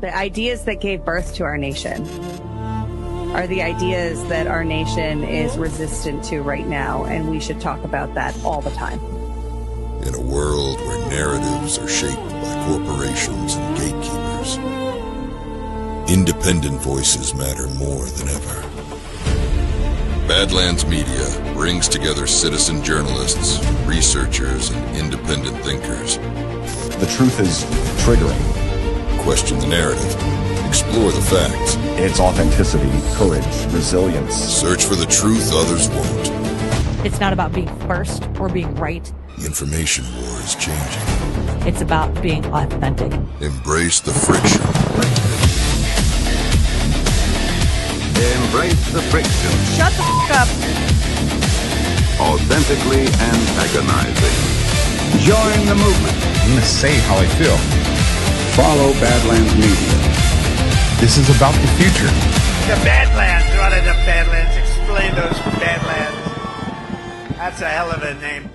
The ideas that gave birth to our nation are the ideas that our nation is resistant to right now, and we should talk about that all the time. In a world where narratives are shaped by corporations and gatekeepers, independent voices matter more than ever. Badlands Media brings together citizen journalists, researchers, and independent thinkers. The truth is triggering. Question the narrative. Explore the facts. It's authenticity, courage, resilience. Search for the truth others won't. It's not about being first or being right. The information war is changing. It's about being authentic. Embrace the friction. Embrace the friction. Shut the f*** up. Authentically antagonizing. Join the movement. I'm going to say how I feel. Follow Badlands Media. This is about the future. The Badlands. What are the Badlands? Explain those Badlands. That's a hell of a name.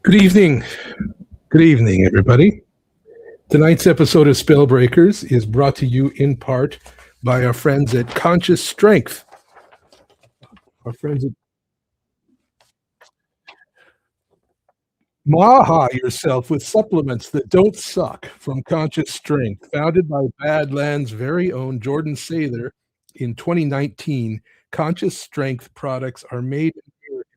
Good evening. Good evening, everybody. Tonight's episode of Spellbreakers is brought to you in part by our friends at Conscious Strength. Our friends at Maha yourself with supplements that don't suck from Conscious Strength, founded by Badlands' very own Jordan Sather in 2019. Conscious Strength products are made in America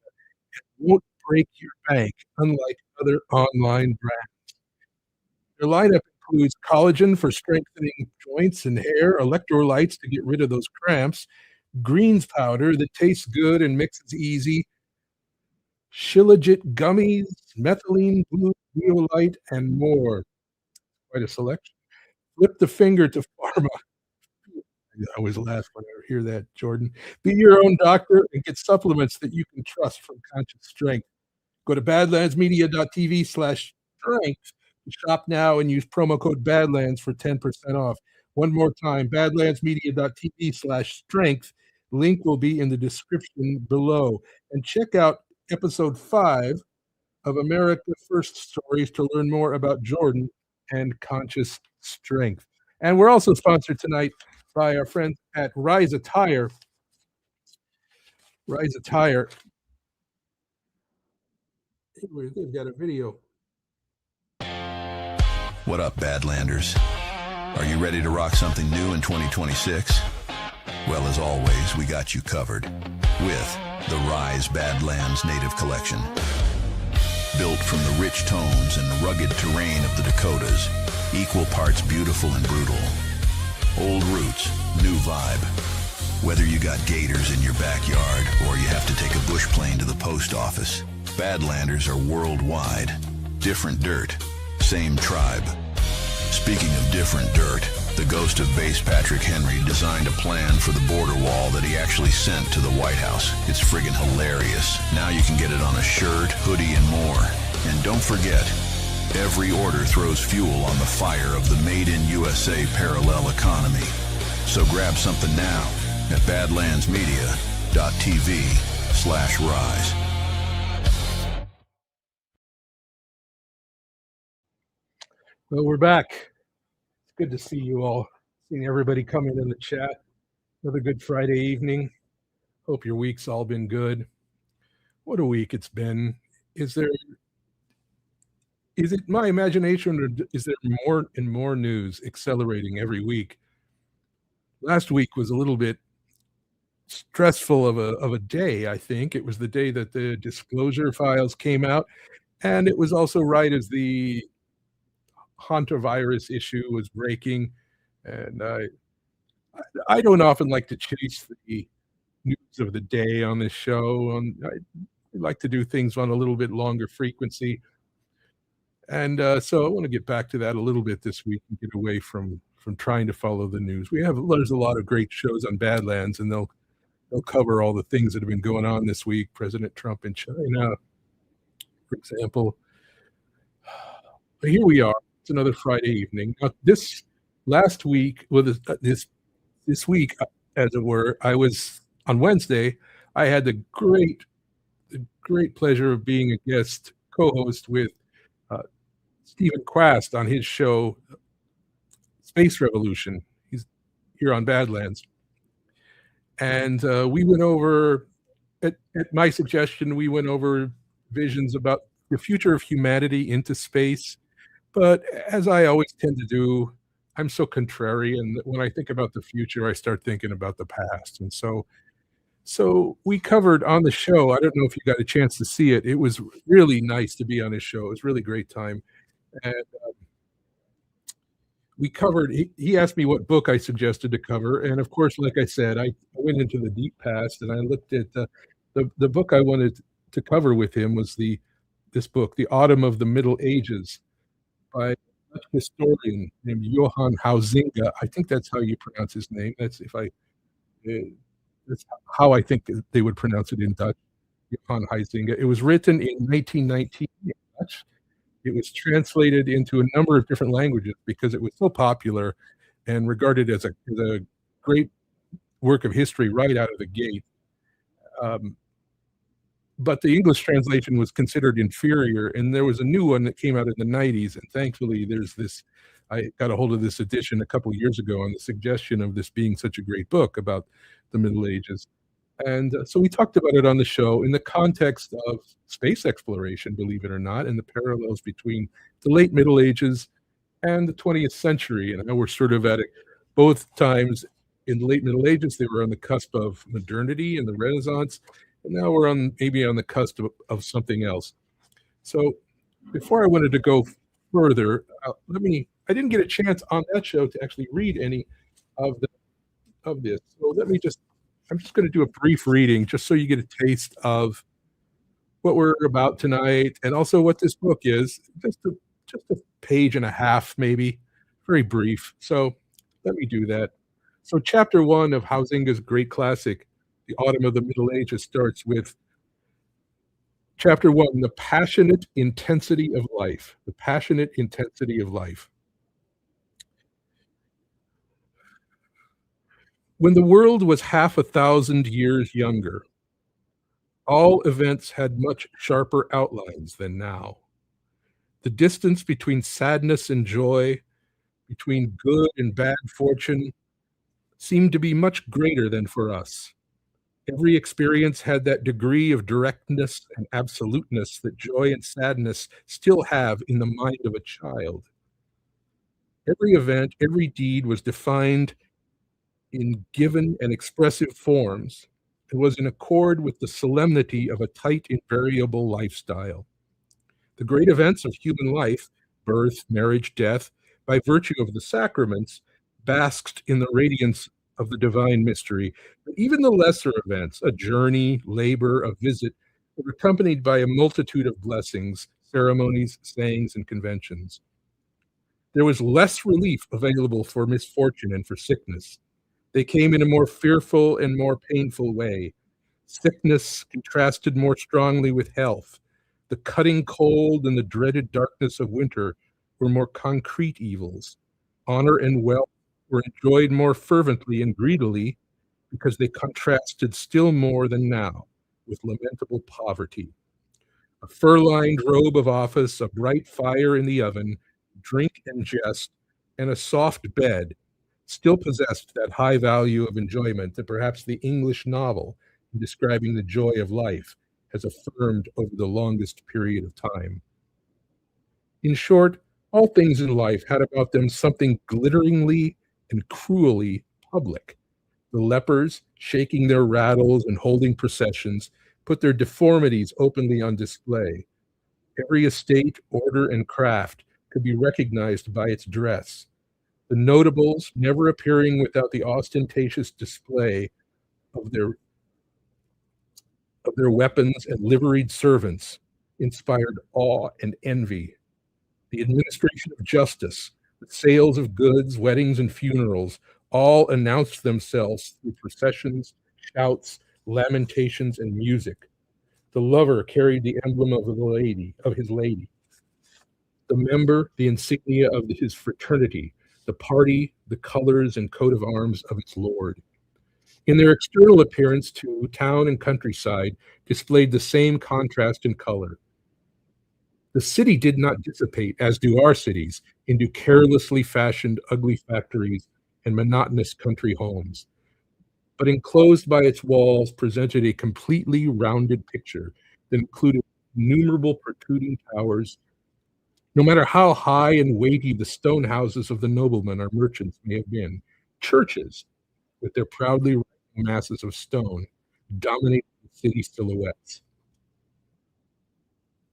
and won't break your bank, unlike other online brands. Their lineup includes collagen for strengthening joints and hair, electrolytes to get rid of those cramps, greens powder that tastes good and mixes easy, Shilajit gummies, methylene blue zeolite, and more. Quite a selection. Flip the finger to pharma. I always laugh when I hear that, Jordan. Be your own doctor and get supplements that you can trust from Conscious Strength. Go to badlandsmedia.tv/strength to shop now and use promo code Badlands for 10% off. One more time, badlandsmedia.tv/strength. Link will be in the description below. And check out episode 5 of America First Stories to learn more about Jordan and Conscious Strength. And we're also sponsored tonight by our friends at Rise Attire. Rise Attire. They've got a video. What up, Badlanders? Are you ready to rock something new in 2026? Well, as always, we got you covered with the Rise Badlands Native Collection. Built from the rich tones and rugged terrain of the Dakotas, equal parts beautiful and brutal. Old roots, new vibe. Whether you got gators in your backyard or you have to take a bush plane to the post office, Badlanders are worldwide. Different dirt, same tribe. Speaking of different dirt, the ghost of base Patrick Henry designed a plan for the border wall that he actually sent to the White House. It's friggin' hilarious. Now you can get it on a shirt, hoodie, and more. And don't forget, every order throws fuel on the fire of the Made in USA parallel economy. So grab something now at badlandsmedia.tv/rise. Well, we're back. It's good to see you all. Seeing everybody come in the chat. Another good Friday evening. Hope your week's all been good. What a week it's been. Is it my imagination, or is there more and more news accelerating every week? Last week was a little bit stressful of a day, I think. It was the day that the disclosure files came out, and it was also right as the hantavirus issue was breaking, and I don't often like to chase the news of the day on this show. I like to do things on a little bit longer frequency, and so I want to get back to that a little bit this week and get away from trying to follow the news. There's a lot of great shows on Badlands, and they'll cover all the things that have been going on this week. President Trump in China, for example. But here we are. It's another Friday evening. Now, this week, as it were, I was on Wednesday. I had the great pleasure of being a guest co-host with Stephen Quast on his show, Space Revolution. He's here on Badlands. And we went over, at my suggestion, we went over visions about the future of humanity into space. But as I always tend to do, I'm so contrarian that when I think about the future, I start thinking about the past. And so we covered on the show, I don't know if you got a chance to see it. It was really nice to be on his show. It was a really great time. And we covered, he asked me what book I suggested to cover. And of course, like I said, I went into the deep past and I looked at the book I wanted to cover with him was this book, The Autumn of the Middle Ages, by a Dutch historian named Johan Huizinga. I think that's how you pronounce his name. That's how I think they would pronounce it in Dutch, Johan Huizinga. It was written in 1919 in Dutch. It was translated into a number of different languages because it was so popular and regarded as a great work of history right out of the gate. But the English translation was considered inferior, and there was a new one that came out in the 90s, and thankfully I got a hold of this edition a couple of years ago on the suggestion of this being such a great book about the Middle Ages. And so we talked about it on the show in the context of space exploration, believe it or not, and the parallels between the late Middle Ages and the 20th century. And I know we're sort of at it both times. In the late Middle Ages, they were on the cusp of modernity and the Renaissance. And now we're maybe on the cusp of something else. So before I wanted to go further, I didn't get a chance on that show to actually read any of this. So I'm just going to do a brief reading just so you get a taste of what we're about tonight and also what this book is. Just a page and a half, maybe, very brief. So let me do that. So chapter 1 of Huizinga's great classic, The Autumn of the Middle Ages, starts with chapter 1, the passionate intensity of life. The passionate intensity of life. When the world was 500 years younger, all events had much sharper outlines than now. The distance between sadness and joy, between good and bad fortune, seemed to be much greater than for us. Every experience had that degree of directness and absoluteness that joy and sadness still have in the mind of a child. Every event, every deed was defined in given and expressive forms, it was in accord with the solemnity of a tight, invariable lifestyle. The great events of human life, birth, marriage, death, by virtue of the sacraments, basked in the radiance of the divine mystery. But even the lesser events, a journey, labor, a visit, were accompanied by a multitude of blessings, ceremonies, sayings, and conventions. There was less relief available for misfortune and for sickness. They came in a more fearful and more painful way. Sickness contrasted more strongly with health. The cutting cold and the dreaded darkness of winter were more concrete evils. Honor and wealth were enjoyed more fervently and greedily because they contrasted still more than now with lamentable poverty. A fur-lined robe of office, a bright fire in the oven, drink and jest, and a soft bed still possessed that high value of enjoyment that perhaps the English novel, in describing the joy of life, has affirmed over the longest period of time. In short, all things in life had about them something glitteringly and cruelly public. The lepers, shaking their rattles and holding processions, put their deformities openly on display. Every estate, order, and craft could be recognized by its dress. The notables, never appearing without the ostentatious display of their weapons and liveried servants, inspired awe and envy. The administration of justice, the sales of goods, weddings, and funerals, all announced themselves through processions, shouts, lamentations, and music. The lover carried the emblem of his lady. The member, the insignia of his fraternity. The party, the colors and coat of arms of its lord. In their external appearance, too, town and countryside displayed the same contrast in color. The city did not dissipate, as do our cities, into carelessly fashioned ugly factories and monotonous country homes, but enclosed by its walls presented a completely rounded picture that included innumerable protruding towers. No matter how high and weighty the stone houses of the noblemen or merchants may have been, churches, with their proudly rising masses of stone, dominated the city silhouettes.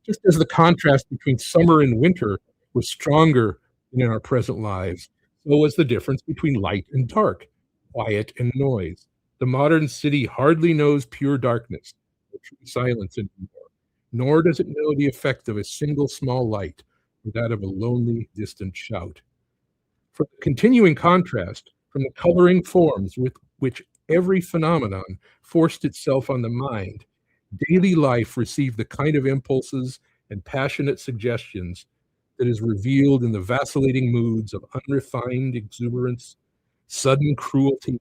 Just as the contrast between summer and winter was stronger than in our present lives, so was the difference between light and dark, quiet and noise. The modern city hardly knows pure darkness, or true silence anymore, nor does it know the effect of a single small light, or that of a lonely, distant shout. From the continuing contrast, from the coloring forms with which every phenomenon forced itself on the mind, daily life received the kind of impulses and passionate suggestions that is revealed in the vacillating moods of unrefined exuberance, sudden cruelty,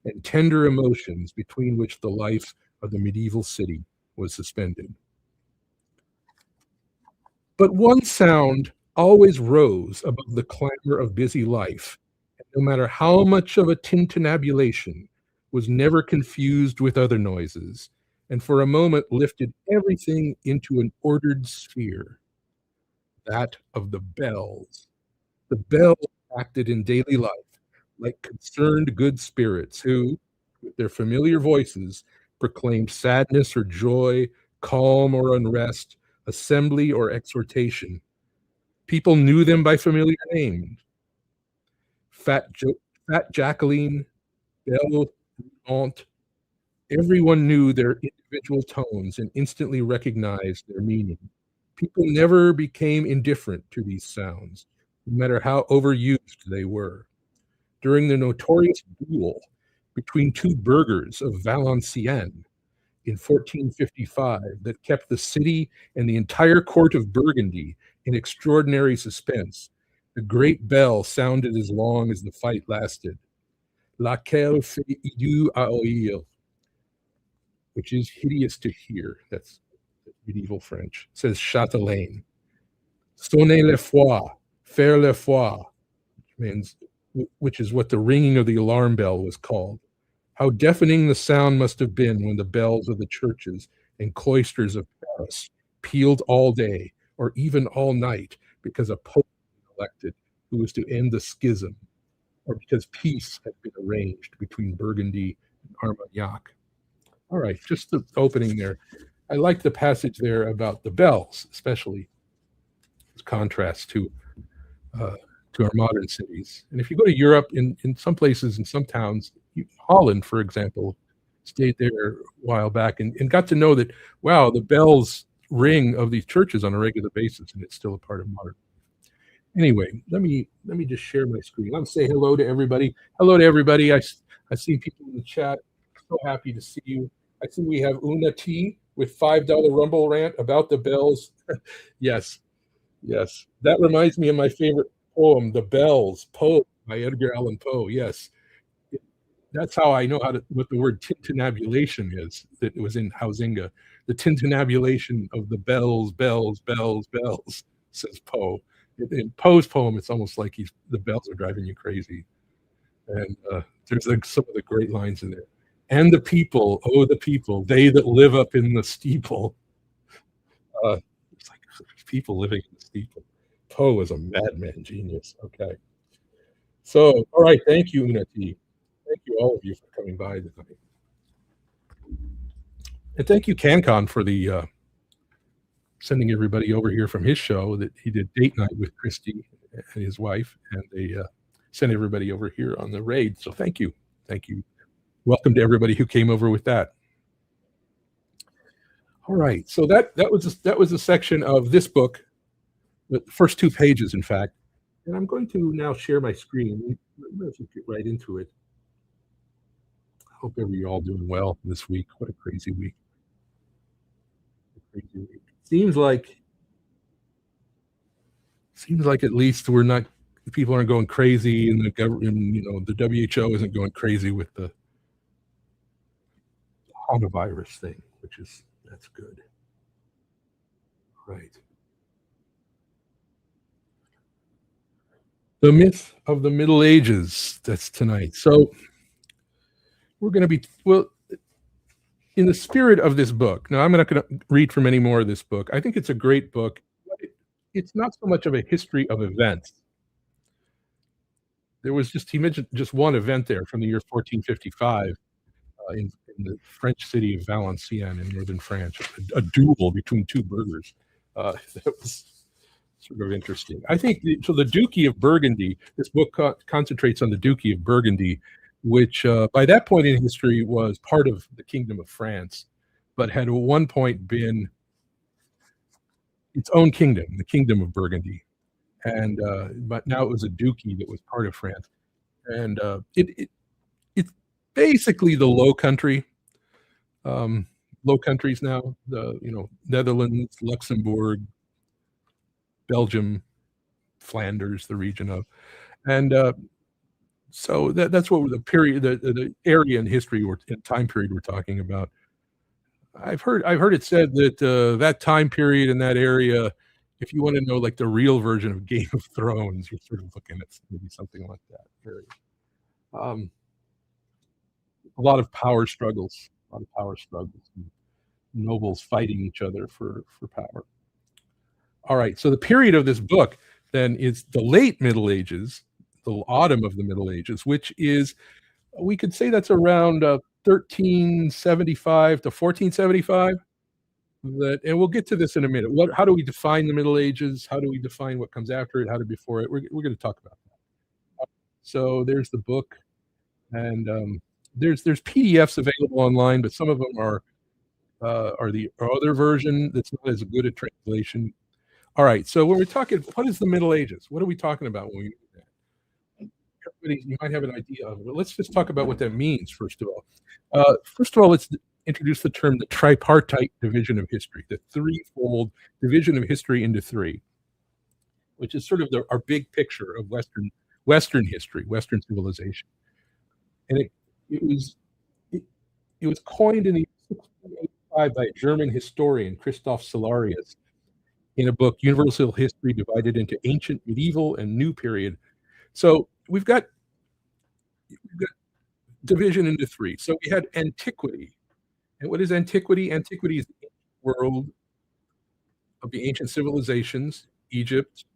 and tender emotions between which the life of the medieval city was suspended. But one sound always rose above the clamor of busy life, and no matter how much of a tintinnabulation, was never confused with other noises, and for a moment lifted everything into an ordered sphere, that of the bells. The bells acted in daily life like concerned good spirits who, with their familiar voices, proclaimed sadness or joy, calm or unrest, assembly or exhortation. People knew them by familiar names. Fat Jacqueline, Belle, Aunt. Everyone knew their individual tones and instantly recognized their meaning. People never became indifferent to these sounds, no matter how overused they were. During the notorious duel between two burghers of Valenciennes in 1455 that kept the city and the entire court of Burgundy in extraordinary suspense, the great bell sounded as long as the fight lasted. Laquelle fait idiot à oïr, which is hideous to hear. That's medieval French. It says Châtelaine. Sonner le foi, faire le foi, which is what the ringing of the alarm bell was called. How deafening the sound must have been when the bells of the churches and cloisters of Paris pealed all day or even all night because a pope was elected who was to end the schism. or because peace had been arranged between Burgundy and Armagnac. All right, just the opening there. I like the passage there about the bells, especially as contrast to our modern cities. And if you go to Europe, in some places, in some towns, Holland, for example, stayed there a while back and got to know that, wow, the bells ring of these churches on a regular basis, and it's still a part of modern. Anyway, let me just share my screen. I'll say hello to everybody. Hello to everybody. I see people in the chat. So happy to see you. I see we have Una T with $5 Rumble rant about the bells. Yes. That reminds me of my favorite poem, The Bells, Poe by Edgar Allan Poe. Yes. That's how I know what the word tintinnabulation is, that it was in Huizinga. The tintinnabulation of the bells, bells, bells, bells, says Poe. In Poe's poem, it's almost like the bells are driving you crazy. And there's some of the great lines in there. And the people, oh, the people, they that live up in the steeple. It's like people living in the steeple. Poe is a madman genius. Okay. So, all right. Thank you, Una T. Thank you, all of you, for coming by tonight. And thank you, CanCon, for the sending everybody over here from his show that he did date night with Christy and his wife, and they sent everybody over here on the raid. So thank you. Welcome to everybody who came over with that. All right, so that was a section of this book, the first 2 pages, in fact. And I'm going to now share my screen. Let's get right into it. I hope you're all doing well this week. What a crazy week. Seems like at least people aren't going crazy, and the government, the WHO isn't going crazy with the coronavirus thing, that's good. Right. The myth of the Middle Ages, that's tonight. So we're going to be, in the spirit of this book. Now, I'm not going to read from any more of this book. I think it's a great book. It's not so much of a history of events. There was he mentioned just one event there from the year 1455 in the French city of Valenciennes in northern France, a duel between 2 burghers. That was sort of interesting. I think, so the Duchy of Burgundy, this book concentrates on the Duchy of Burgundy, which by that point in history was part of the Kingdom of France, but had at one point been its own kingdom, the Kingdom of Burgundy. And but now it was a duchy that was part of France. And it's basically the Low Country, Low Countries now, the Netherlands, Luxembourg, Belgium, Flanders, the region of, and so that's what the period, the area in history or time period we're talking about. I've heard it said that that time period in that area, if you want to know like the real version of Game of Thrones, you're sort of looking at maybe something like that area. A lot of power struggles, nobles fighting each other for power. All right, so the period of this book then is the late Middle Ages, the autumn of the Middle Ages, which is, we could say that's around 1375 to 1475. And we'll get to this in a minute. How do we define the Middle Ages? How do we define what comes after it? How to before it? We're going to talk about that. So there's the book, and there's PDFs available online, but some of them are the other version that's not as good a translation. All right, so when we're talking, what is the Middle Ages? What are we talking about when we do that? Everybody, you might have an idea of it, but let's just talk about what that means, first of all. Let's introduce the term the tripartite division of history, the threefold division of history into 3, which is sort of our big picture of Western history, Western civilization. And it was coined in the 1685 by a German historian, Christoph Solarius, in a book, Universal History Divided into Ancient, Medieval, and New Period. So we've got division into 3. So we had antiquity. And what is antiquity? Antiquity is the world of the ancient civilizations, Egypt,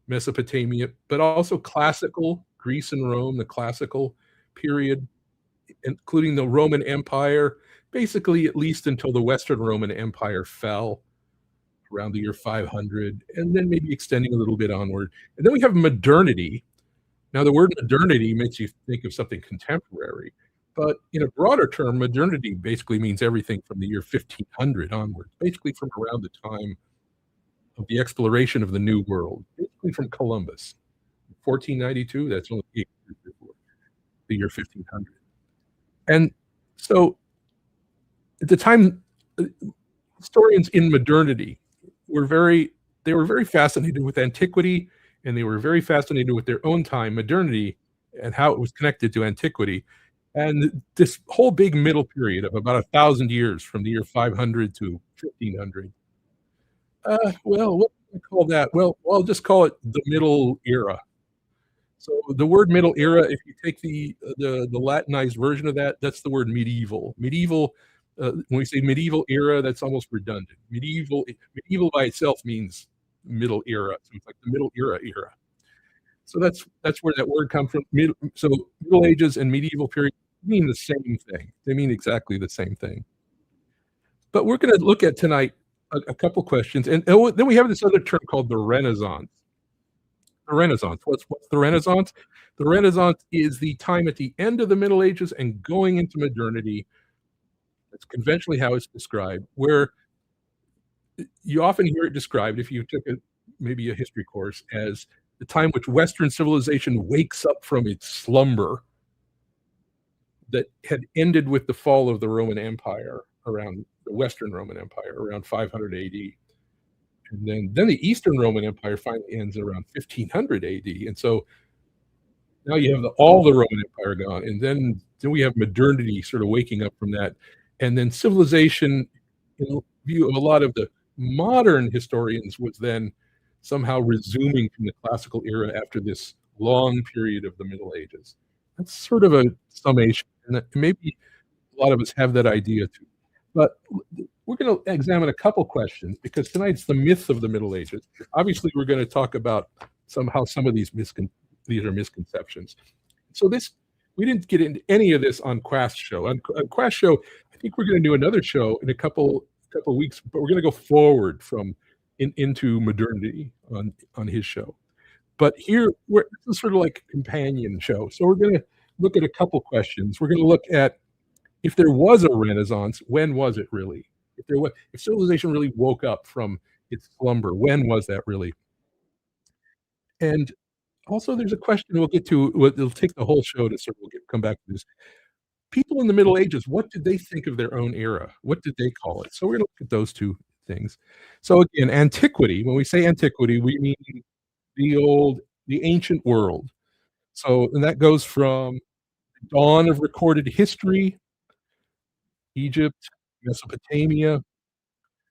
Mesopotamia, but also classical Greece and Rome, the classical period, including the Roman Empire, basically at least until the Western Roman Empire fell around the year 500, and then maybe extending a little bit onward. And then we have modernity. Now, the word modernity makes you think of something contemporary, but in a broader term, modernity basically means everything from the year 1500 onward, basically from around the time of the exploration of the New World, basically from Columbus. 1492, that's only 8 years before the year 1500. And so at the time, historians in modernity were very fascinated with antiquity, and they were very fascinated with their own time, modernity, and how it was connected to antiquity. And this whole big middle period of about 1,000 years from the year 500 to 1500. Well, what do I call that? Well, I'll just call it the Middle Era. So the word Middle Era, if you take the Latinized version of that, that's the word medieval. Medieval, when we say medieval era, that's almost redundant. Medieval by itself means Middle Era. So it's like the Middle Era. So that's where that word comes from. So Middle Ages and medieval period mean the same thing. They mean exactly the same thing. But we're going to look at tonight a couple questions, and then we have this other term called the Renaissance. The Renaissance. What's the Renaissance? The Renaissance is the time at the end of the Middle Ages and going into modernity. That's conventionally how it's described, where you often hear it described, if you took maybe a history course, as the time which Western civilization wakes up from its slumber that had ended with the fall of the Roman Empire around the Western Roman Empire around 500 AD. And then the Eastern Roman Empire finally ends around 1500 AD. And so now you have all the Roman Empire gone. And then we have modernity sort of waking up from that. And then civilization, in view of a lot of the modern historians, was then somehow resuming from the classical era after this long period of the Middle Ages. That's sort of a summation. And maybe a lot of us have that idea too. But we're going to examine a couple questions, because tonight's the myth of the Middle Ages. Obviously, we're going to talk about how some of these are misconceptions. So we didn't get into any of this on Quast's show. On Quast's show, I think we're going to do another show in a couple weeks, but we're going to go forward into modernity on his show. But here, this is sort of like a companion show. So we're going to look at a couple questions. We're going to look at, if there was a Renaissance, when was it really? If civilization really woke up from its slumber, when was that really? And also, there's a question we'll get to. It'll take the whole show to sort of come back to this. People in the Middle Ages, what did they think of their own era? What did they call it? So we're going to look at those two things. So again, antiquity. When we say antiquity, we mean the ancient world. So, and that goes from the dawn of recorded history, Egypt, Mesopotamia.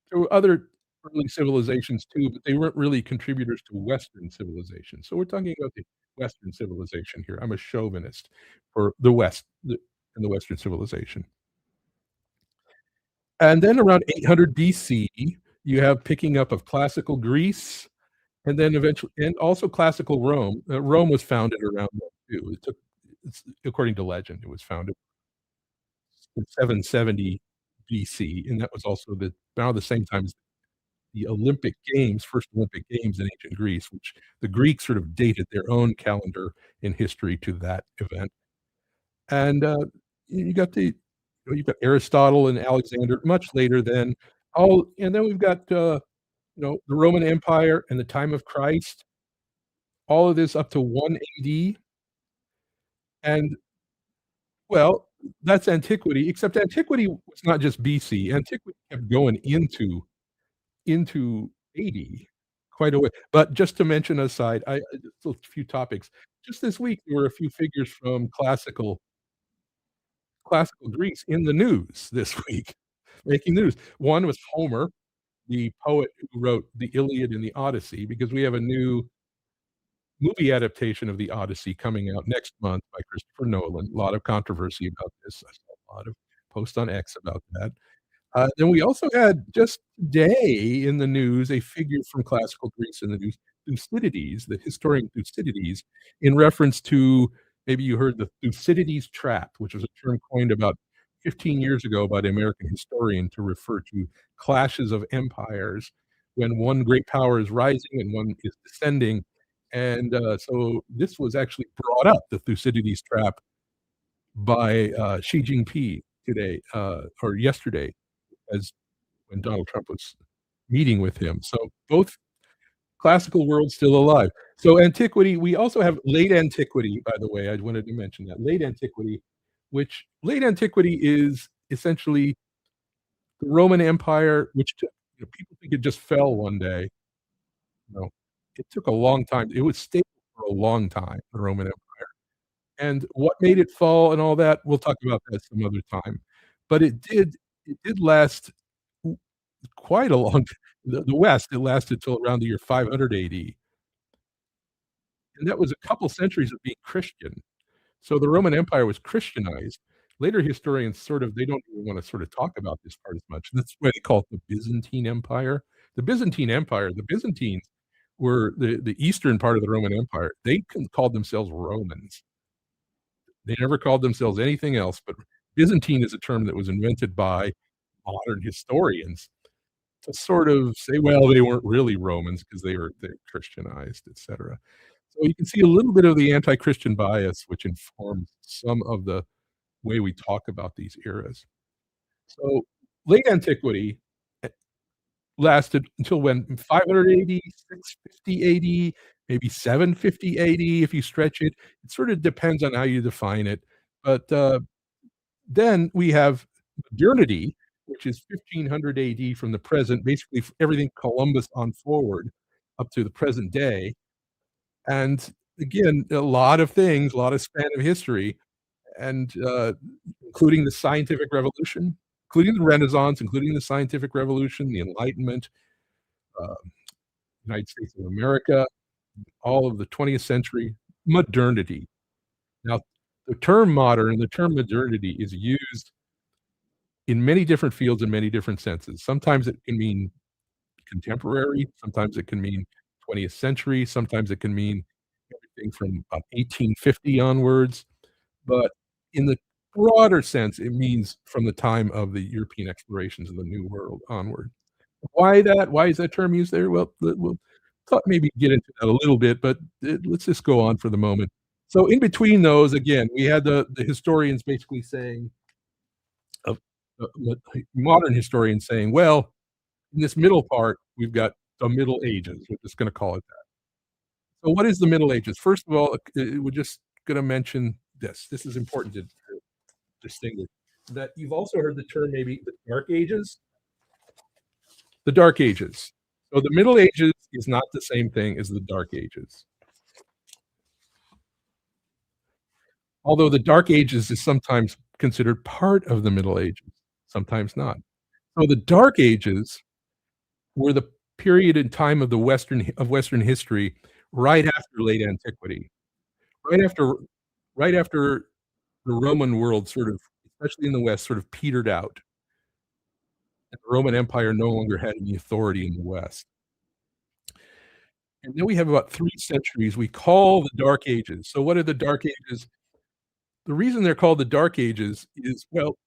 There were other early civilizations too, but they weren't really contributors to Western civilization. So we're talking about the Western civilization here. I'm a chauvinist for the West and the Western civilization. And then around 800 BC, you have picking up of classical Greece, and then eventually, and also classical Rome. Rome was founded around that too. According to legend, it was founded in 770 BC, and that was also around the same time as the Olympic Games, first Olympic Games in ancient Greece, which the Greeks sort of dated their own calendar in history to that event. And you've got Aristotle and Alexander much later then. And then we've got the Roman Empire and the time of Christ. All of this up to 1 AD. And well, that's antiquity, except antiquity was not just BC. Antiquity kept going into 80 quite a way. But just to mention aside, just a few topics. Just this week, there were a few figures from classical Greece in the news this week, making news. One was Homer, the poet who wrote the Iliad and the Odyssey, because we have a new movie adaptation of the Odyssey coming out next month by Christopher Nolan. A lot of controversy about this. I saw a lot of posts on X about that. Then we also had just today in the news a figure from classical Greece in the news, Thucydides, the historian Thucydides, in reference to, maybe you heard the Thucydides trap, which was a term coined about 15 years ago by the American historian to refer to clashes of empires when one great power is rising and one is descending. And so this was actually brought up, the Thucydides trap, by Xi Jinping today or yesterday, as when Donald Trump was meeting with him. So both classical worlds still alive. So antiquity, we also have late antiquity, by the way. I wanted to mention that. Late antiquity, which late antiquity is essentially the Roman Empire, which took, people think it just fell one day. No, it took a long time. It was stable for a long time, the Roman Empire. And what made it fall and all that, we'll talk about that some other time. But it did last quite a long the West, it lasted till around the year 500 AD. And that was a couple centuries of being Christian. So the Roman Empire was Christianized. Later historians they don't even want to sort of talk about this part as much. That's why they call it the Byzantine Empire. The Byzantine Empire, the Byzantines were the eastern part of the Roman Empire. They called themselves Romans. They never called themselves anything else, but Byzantine is a term that was invented by modern historians to sort of say, well, they weren't really Romans because they're Christianized, etc. So you can see a little bit of the anti-Christian bias, which informs some of the way we talk about these eras. So late antiquity lasted until when? 500 AD, 650 AD, maybe 750 AD if you stretch it. It sort of depends on how you define it. But then we have modernity, which is 1500 AD from the present, basically everything Columbus on forward up to the present day. And again, a lot of things, a lot of span of history, and including the scientific revolution, including the Renaissance, including the scientific revolution, the Enlightenment, United States of America, all of the 20th century, modernity. Now, the term modern, the term modernity is used in many different fields in many different senses. Sometimes it can mean contemporary, sometimes it can mean 20th century, sometimes it can mean everything from 1850 onwards. But in the broader sense, it means from the time of the European explorations of the New World onward. Why that? Why is that term used there? Well, we'll maybe get into that a little bit, but let's just go on for the moment. So in between those, again, we had the historians basically saying, modern historians saying, well, in this middle part, we've got the Middle Ages. We're just going to call it that. So what is the Middle Ages? First of all, we're just going to mention this. This is important to distinguish. That you've also heard the term maybe the Dark Ages. The Dark Ages. So the Middle Ages is not the same thing as the Dark Ages. Although the Dark Ages is sometimes considered part of the Middle Ages, sometimes not. So the Dark Ages were the period in time of Western history right after late antiquity, right after the Roman world sort of, especially in the West, sort of petered out. And the Roman Empire no longer had any authority in the West. And then we have about 3 centuries we call the Dark Ages. So what are the Dark Ages? The reason they're called the Dark Ages is, well,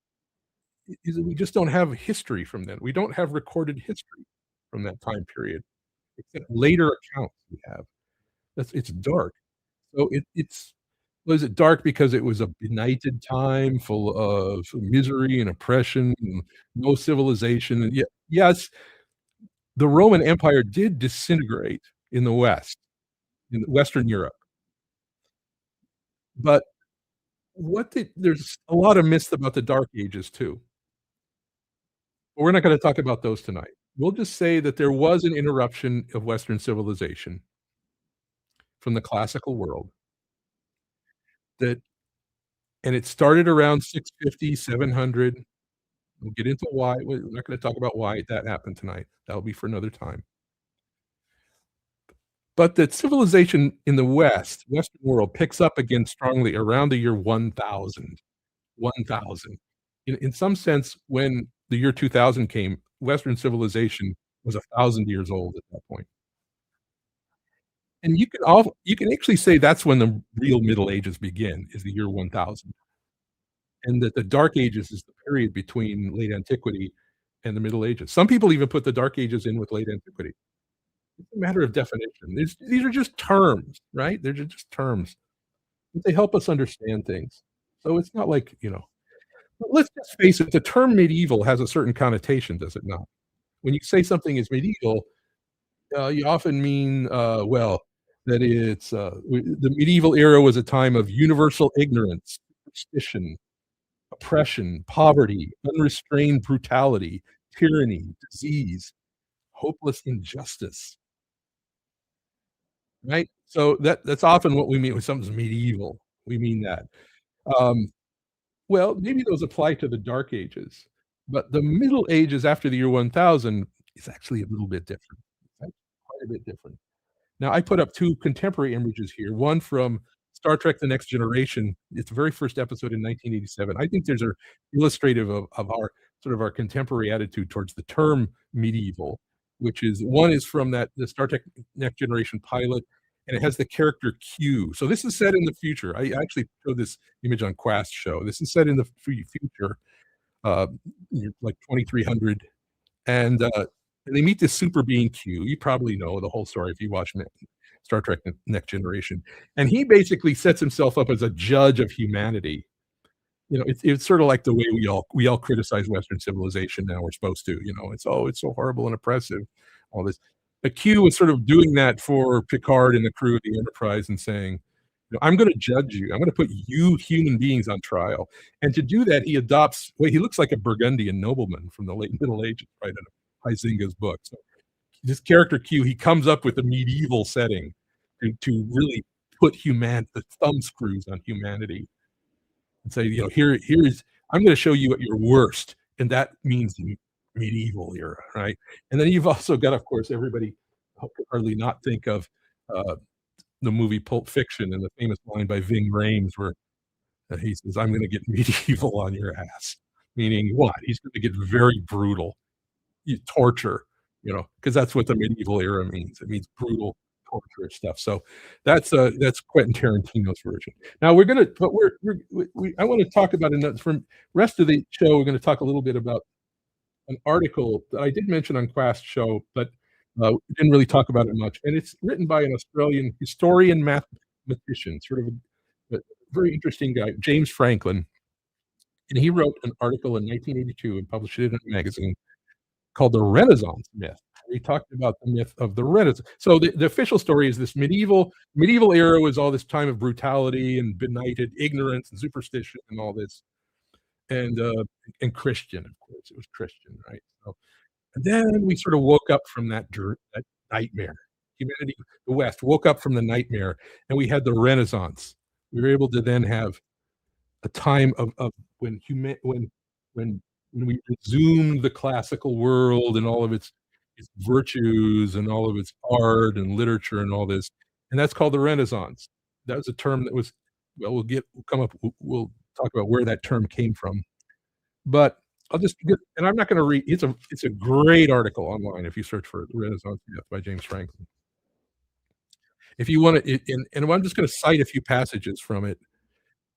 is that we just don't have history from then. We don't have recorded history from that time period, except later accounts we have. It's dark. So was it dark because it was a benighted time full of misery and oppression and no civilization? And yes, the Roman Empire did disintegrate in the West, in Western Europe. But there's a lot of myths about the Dark Ages too. But we're not going to talk about those tonight. We'll just say that there was an interruption of Western civilization from the classical world. And it started around 650, 700. We'll get into why. We're not going to talk about why that happened tonight. That'll be for another time. But that civilization in the Western world, picks up again strongly around the year 1000. 1000. In some sense, when the year 2000 came, Western civilization was 1,000 years old at that point. And you can actually say that's when the real Middle Ages begin, is the year 1000, and that the Dark Ages is the period between late antiquity and the Middle Ages. Some people even put the Dark Ages in with late antiquity. It's a matter of definition. These are just terms, right? They're just terms, but they help us understand things. So it's not like, let's just face it, the term medieval has a certain connotation, does it not? When you say something is medieval, you often mean, that it's the medieval era was a time of universal ignorance, superstition, oppression, poverty, unrestrained brutality, tyranny, disease, hopeless injustice. Right? So that's often what we mean when something's medieval. We mean that. Um, well, maybe those apply to the Dark Ages, but the Middle Ages after the year 1000 is actually a little bit different. It's quite a bit different. Now, I put up 2 contemporary images here, one from Star Trek: The Next Generation, its very first episode in 1987. I think these are illustrative of our sort of our contemporary attitude towards the term medieval, which is one is from the Star Trek: Next Generation pilot, and it has the character Q. So this is set in the future. I actually showed this image on Quast show. This is set in the future, uh, like 2300, and they meet this super being Q. You probably know the whole story if you watch Star Trek: Next Generation, and he basically sets himself up as a judge of humanity. It's sort of like the way we all criticize Western civilization now. We're supposed to, it's so horrible and oppressive, all this. But Q was sort of doing that for Picard and the crew of the Enterprise and saying, I'm going to judge you. I'm going to put you human beings on trial. And to do that, he adopts. He looks like a Burgundian nobleman from the late Middle Ages, right? In Huizinga's book. So this character Q, he comes up with a medieval setting to really put the thumb screws on humanity and say, here's I'm going to show you at your worst, and that means the medieval era, right? And then you've also got, of course, everybody could hardly not think of the movie Pulp Fiction and the famous line by Ving Rhames where he says, "I'm going to get medieval on your ass," meaning what? He's going to get very brutal, torture, because that's what the medieval era means. It means brutal, torturous stuff. So that's Quentin Tarantino's version. Now I want to talk about another. From rest of the show, we're going to talk a little bit about an article that I did mention on Quast show, but we didn't really talk about it much. And it's written by an Australian historian, mathematician, sort of a very interesting guy, James Franklin. And he wrote an article in 1982 and published it in a magazine called The Renaissance Myth. He talked about the myth of the Renaissance. So the official story is this medieval era was all this time of brutality and benighted ignorance and superstition and all this. And Christian, of course, it was Christian, right? So, and then we sort of woke up from that nightmare. Humanity, the West, woke up from the nightmare, and we had the Renaissance. We were able to then have a time of when we resumed the classical world and all of its virtues and all of its art and literature and all this, and that's called the Renaissance. That was a term that was we'll talk about where that term came from. But and I'm not going to read. It's a great article online if you search for The Renaissance Myth by James Franklin. If you want to, and I'm just going to cite a few passages from it.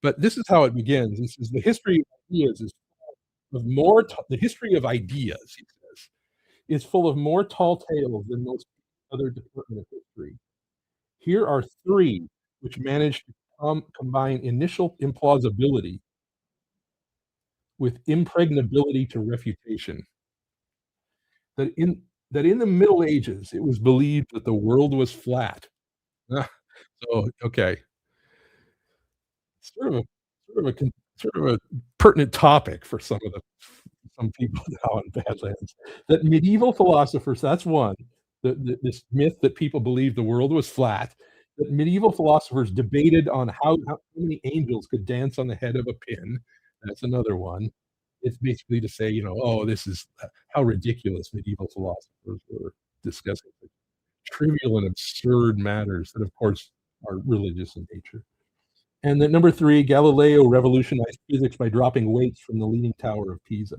But this is how it begins. This is the history of ideas the history of ideas, he says, is full of more tall tales than most other department of history. Here are 3 which manage to combine initial implausibility with impregnability to refutation. That in the Middle Ages, it was believed that the world was flat. So, okay. Sort of a pertinent topic for some people now in Badlands. That medieval philosophers, that's one. This myth that people believed the world was flat. That medieval philosophers debated on how many angels could dance on the head of a pin. That's another one. It's basically to say, this is how ridiculous medieval philosophers were discussing trivial and absurd matters that, of course, are religious in nature. And then number 3, Galileo revolutionized physics by dropping weights from the Leaning Tower of Pisa.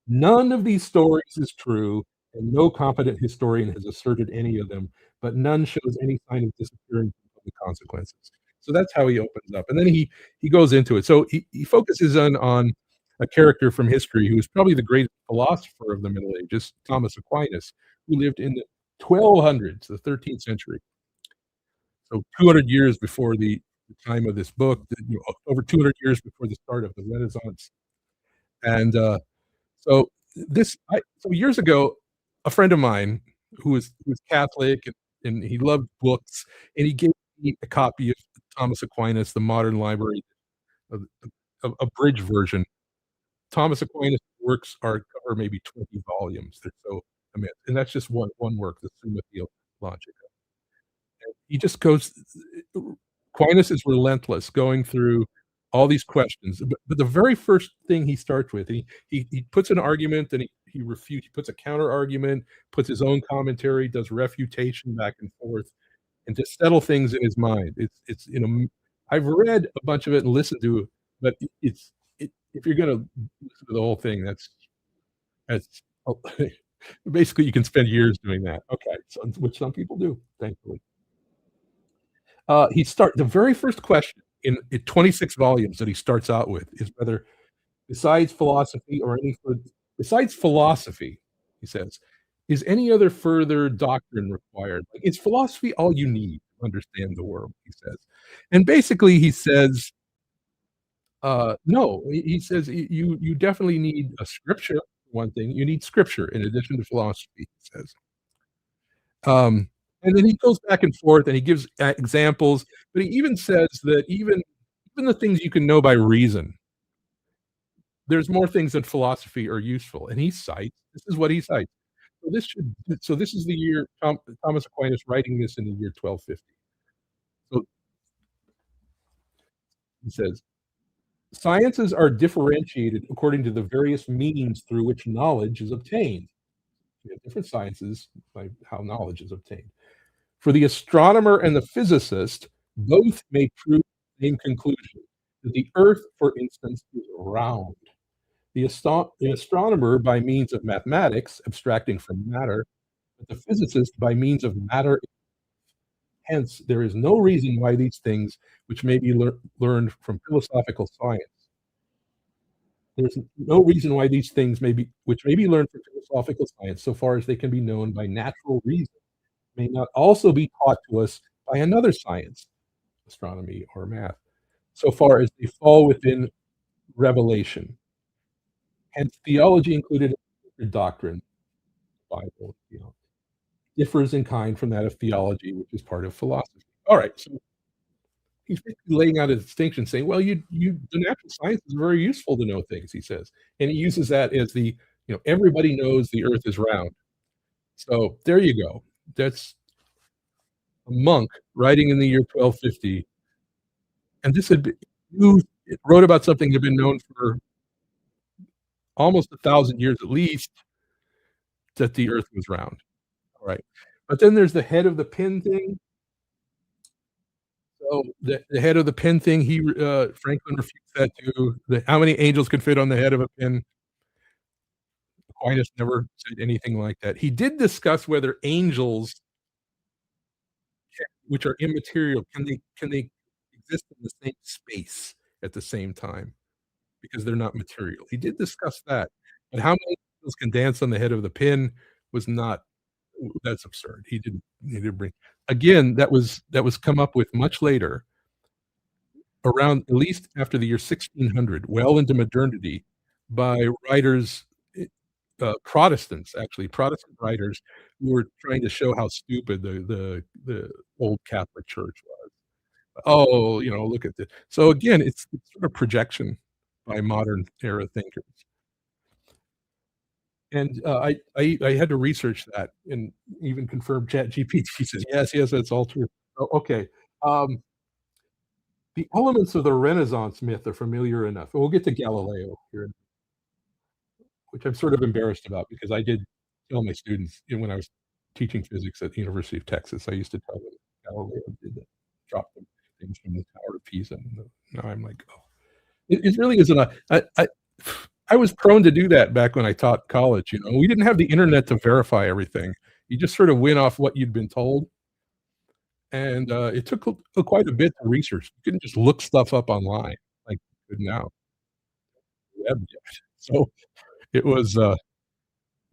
None of these stories is true, and no competent historian has asserted any of them. but none shows any sign of disappearing from the consequences. So that's how he opens up. And then he goes into it. So he focuses on a character from history who was probably the greatest philosopher of the Middle Ages, Thomas Aquinas, who lived in the 1200s, the 13th century. So 200 years before the time of this book, over 200 years before the start of the Renaissance. And so years ago, a friend of mine who was Catholic and he loved books, and he gave me a copy of Thomas Aquinas, the Modern Library, a abridged version. Thomas Aquinas' works cover maybe 20 volumes. They're so immense, and that's just one work, the Summa Theologica. And he just goes. Aquinas is relentless, going through all these questions. But the very first thing he starts with, he puts an argument, and he refutes. He puts a counter argument, puts his own commentary, does refutation back and forth, and to settle things in his mind. It's I've read a bunch of it and listened to it, but if you're going to listen to the whole thing, that's basically you can spend years doing that. Okay, so, which some people do, thankfully. The very first question in 26 volumes that he starts out with is whether, besides philosophy, he says, is any other further doctrine required? Like, is philosophy all you need to understand the world? He says, and basically he says, no. He says you definitely need a scripture. For one thing, you need scripture in addition to philosophy. He says. And then he goes back and forth and he gives examples, but he even says that even the things you can know by reason, there's more things than philosophy are useful. And he cites, this is what he cites. So this is the year Thomas Aquinas writing this in the year 1250. So he says, sciences are differentiated according to the various means through which knowledge is obtained. We have different sciences by how knowledge is obtained. For the astronomer and the physicist, both may prove the same conclusion, that the Earth, for instance, is round. The astronomer by means of mathematics, abstracting from matter, but the physicist by means of matter. Hence, there is no reason why these things, which may be learned from philosophical science, there's no reason why these things which may be learned from philosophical science, so far as they can be known by natural reason, may not also be taught to us by another science, astronomy or math, so far as they fall within revelation. Hence, theology included in doctrine, Bible, differs in kind from that of theology, which is part of philosophy. All right, so he's basically laying out a distinction, saying, well, the natural sciences are very useful to know things, he says. And he uses that as everybody knows the Earth is round. So there you go. That's a monk writing in the year 1250. And this it wrote about something that had been known for almost 1,000 years at least, that the Earth was round. All right. But then there's the head of the pin thing. So the head of the pin thing, Franklin refutes that too. How many angels could fit on the head of a pin? Aquinas never said anything like that. He did discuss whether angels, which are immaterial, can they exist in the same space at the same time because they're not material. He did discuss that, but how many angels can dance on the head of the pin was not. That's absurd. He didn't bring. Again, that was come up with much later, around at least after the year 1600, well into modernity, by writers, Protestant writers who were trying to show how stupid the old Catholic Church was. Oh, look at this. So again, it's sort of projection by modern era thinkers. And I had to research that and even confirm ChatGPT. He says, yes, that's all true. Oh, okay. The elements of the Renaissance myth are familiar enough. We'll get to Galileo here, which I'm sort of embarrassed about because I did tell my students when I was teaching physics at the University of Texas, I used to tell them Galileo did that, dropped them things from the Tower of Pisa. And now I'm like, oh, it really isn't. I was prone to do that back when I taught college. We didn't have the internet to verify everything. You just sort of went off what you'd been told. And it took quite a bit to research. You couldn't just look stuff up online like you could now. Web yet. So it was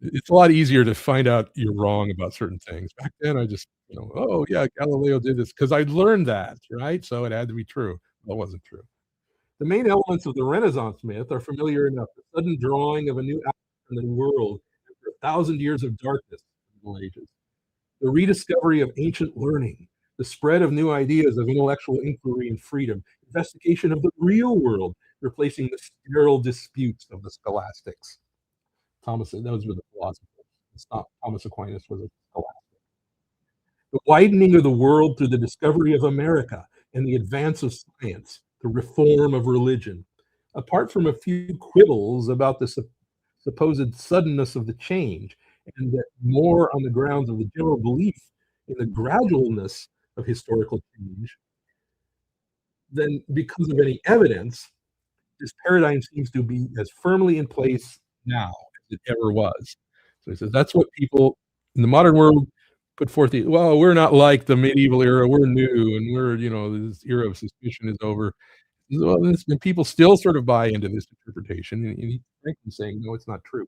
it's a lot easier to find out you're wrong about certain things. Back then, I just, oh yeah, Galileo did this because I'd learned that, right? So it had to be true. Well, it wasn't true. The main elements of the Renaissance myth are familiar enough. The sudden drawing of a new outlook on the world after 1,000 years of darkness in the Middle Ages. The rediscovery of ancient learning, the spread of new ideas of intellectual inquiry and freedom, investigation of the real world, replacing the sterile disputes of the scholastics. Those were the philosophers. Thomas Aquinas was a scholastic. The widening of the world through the discovery of America and the advance of science, the reform of religion. Apart from a few quibbles about the supposed suddenness of the change, and that more on the grounds of the general belief in the gradualness of historical change than because of any evidence, this paradigm seems to be as firmly in place now as it ever was. So he says that's what people in the modern world put forth. Well, we're not like the medieval era. We're new, and we're this era of suspicion is over. Well, and people still sort of buy into this interpretation, and he's frankly saying, no, it's not true.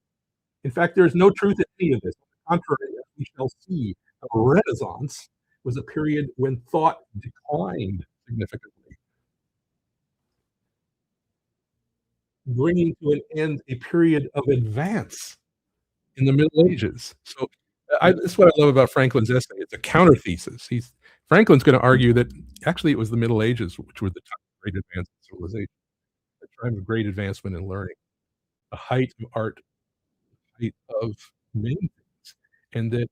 In fact, there is no truth in any of this. On the contrary, as we shall see, the Renaissance was a period when thought declined significantly, bringing to an end a period of advance in the Middle Ages. So that's what I love about Franklin's essay. It's a counter thesis. Franklin's going to argue that actually it was the Middle Ages which were the time of great advance in civilization, the time of great advancement in learning, the height of art, the height of many things, and that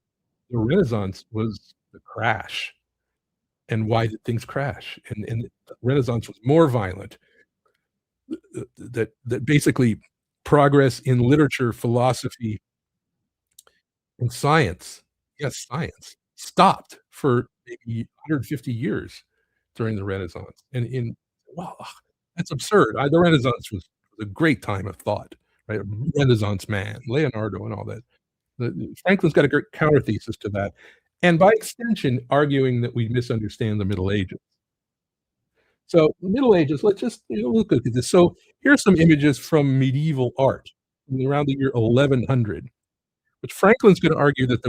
the Renaissance was the crash. And why did things crash? And the Renaissance was more violent. That basically progress in literature, philosophy, and science, yes, science, stopped for maybe 150 years during the Renaissance. And wow, that's absurd. The Renaissance was a great time of thought, right? Renaissance man, Leonardo, and all that. Franklin's got a great counter thesis to that, and by extension, arguing that we misunderstand the Middle Ages. So the Middle Ages, let's just look at this. So here's some images from medieval art from around the year 1100. But Franklin's going to argue that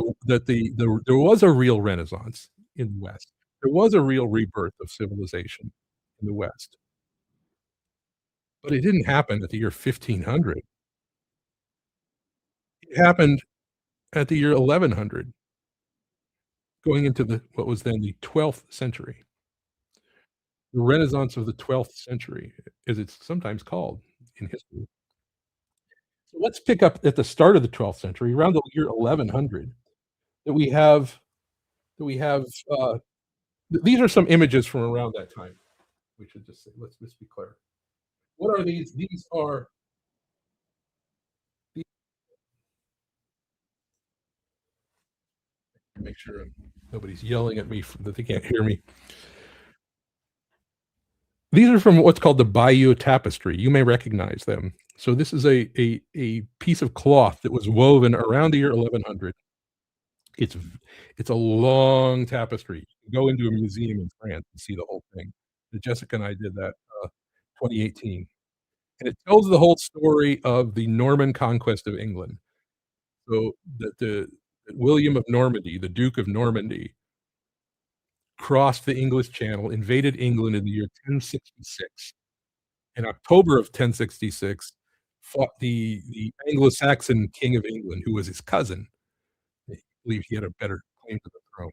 there was a real Renaissance in the West. There was a real rebirth of civilization in the West. But it didn't happen at the year 1500. It happened at the year 1100, going into what was then the 12th century. The Renaissance of the 12th century, as it's sometimes called in history. So let's pick up at the start of the 12th century, around the year 1100, that we have. These are some images from around that time. We should just say, let's be clear. What are these? These are. Make sure nobody's yelling at me that they can't hear me. These are from what's called the Bayeux Tapestry. You may recognize them. So this is a piece of cloth that was woven around the year 1100. It's a long tapestry. You go into a museum in France and see the whole thing. Jessica and I did that 2018. And it tells the whole story of the Norman conquest of England. So that William of Normandy, the Duke of Normandy, crossed the English Channel, invaded England in the year 1066. In October of 1066, fought the Anglo-Saxon King of England, who was his cousin. I believe he had a better claim to the throne.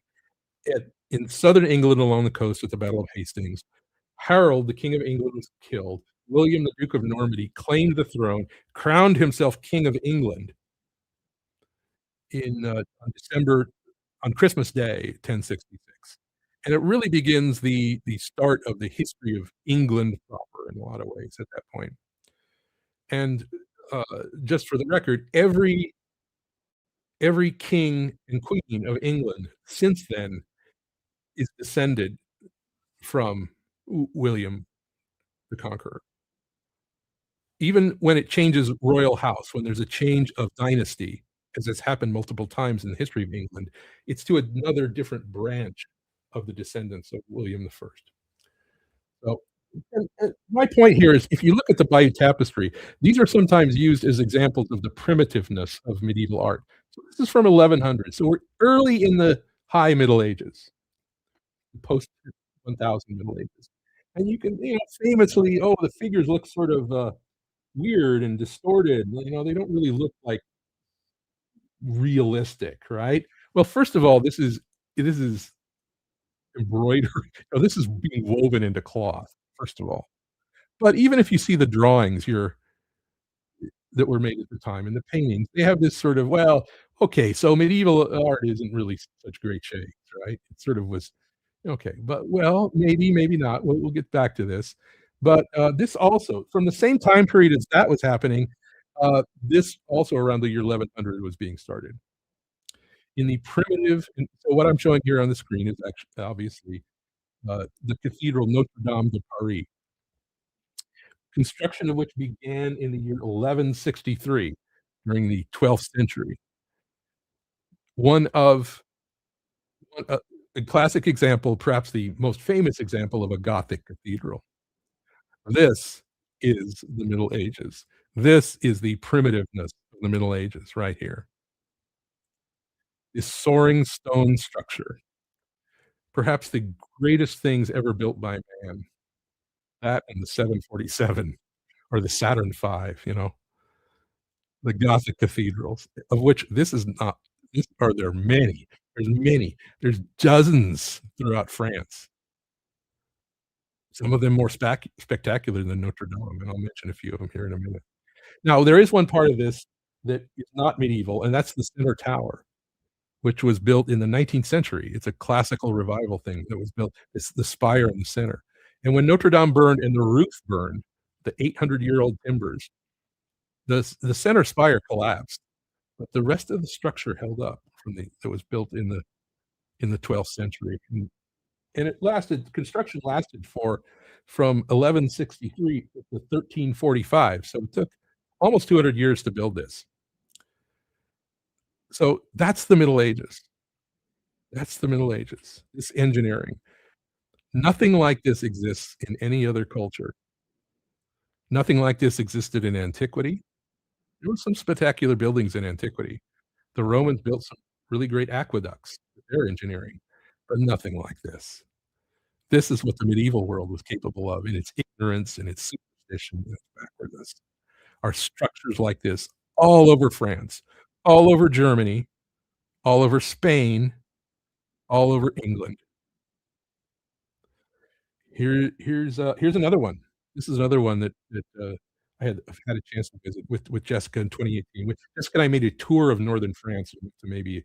In southern England along the coast at the Battle of Hastings, Harold, the King of England, was killed. William, the Duke of Normandy, claimed the throne, crowned himself King of England on Christmas Day, 1066. And it really begins the start of the history of England proper in a lot of ways at that point. And just for the record, every king and queen of England since then is descended from William the Conqueror. Even when it changes royal house, when there's a change of dynasty, as has happened multiple times in the history of England, it's to another different branch of the descendants of William the First. So, and my point here is, if you look at the Bayeux Tapestry, these are sometimes used as examples of the primitiveness of medieval art. So this is from 1100. So we're early in the High Middle Ages, post 1000 Middle Ages. And you can, famously, the figures look sort of weird and distorted. They don't really look like realistic, right? Well, first of all, this is embroidery. This is being woven into cloth, first of all. But even if you see the drawings that were made at the time and the paintings, they have this sort of, okay, so medieval art isn't really such great shapes, right? It sort of was okay, but maybe not. We'll get back to this. But this also, from the same time period as that was happening, this also around the year 1100 was being started. In the primitive, and so what I'm showing here on the screen is actually obviously the Cathedral Notre Dame de Paris, construction of which began in the year 1163 during the 12th century. A classic example, perhaps the most famous example of a Gothic cathedral. This is the Middle Ages. This is the primitiveness of the Middle Ages right here. This soaring stone structure, perhaps the greatest things ever built by man. That and the 747 or the Saturn V, the Gothic cathedrals, of which this is not. There are many. There's many. There's dozens throughout France. Some of them more spectacular than Notre Dame, and I'll mention a few of them here in a minute. Now, there is one part of this that is not medieval, and that's the center tower, which was built in the 19th century. It's a classical revival thing that was built. It's the spire in the center. And when Notre Dame burned and the roof burned, the 800-year-old timbers, the center spire collapsed, but the rest of the structure held up that was built in the 12th century. And construction lasted from 1163 to 1345. So it took almost 200 years to build this. So that's the Middle Ages. That's the Middle Ages, this engineering. Nothing like this exists in any other culture. Nothing like this existed in antiquity. There were some spectacular buildings in antiquity. The Romans built some really great aqueducts with their engineering, but nothing like this. This is what the medieval world was capable of in its ignorance and its superstition and its backwardness. Are structures like this all over France, all over Germany, all over Spain, all over England. Here's another one. This is another one that I had a chance to visit with Jessica in 2018. Jessica and I made a tour of northern France to maybe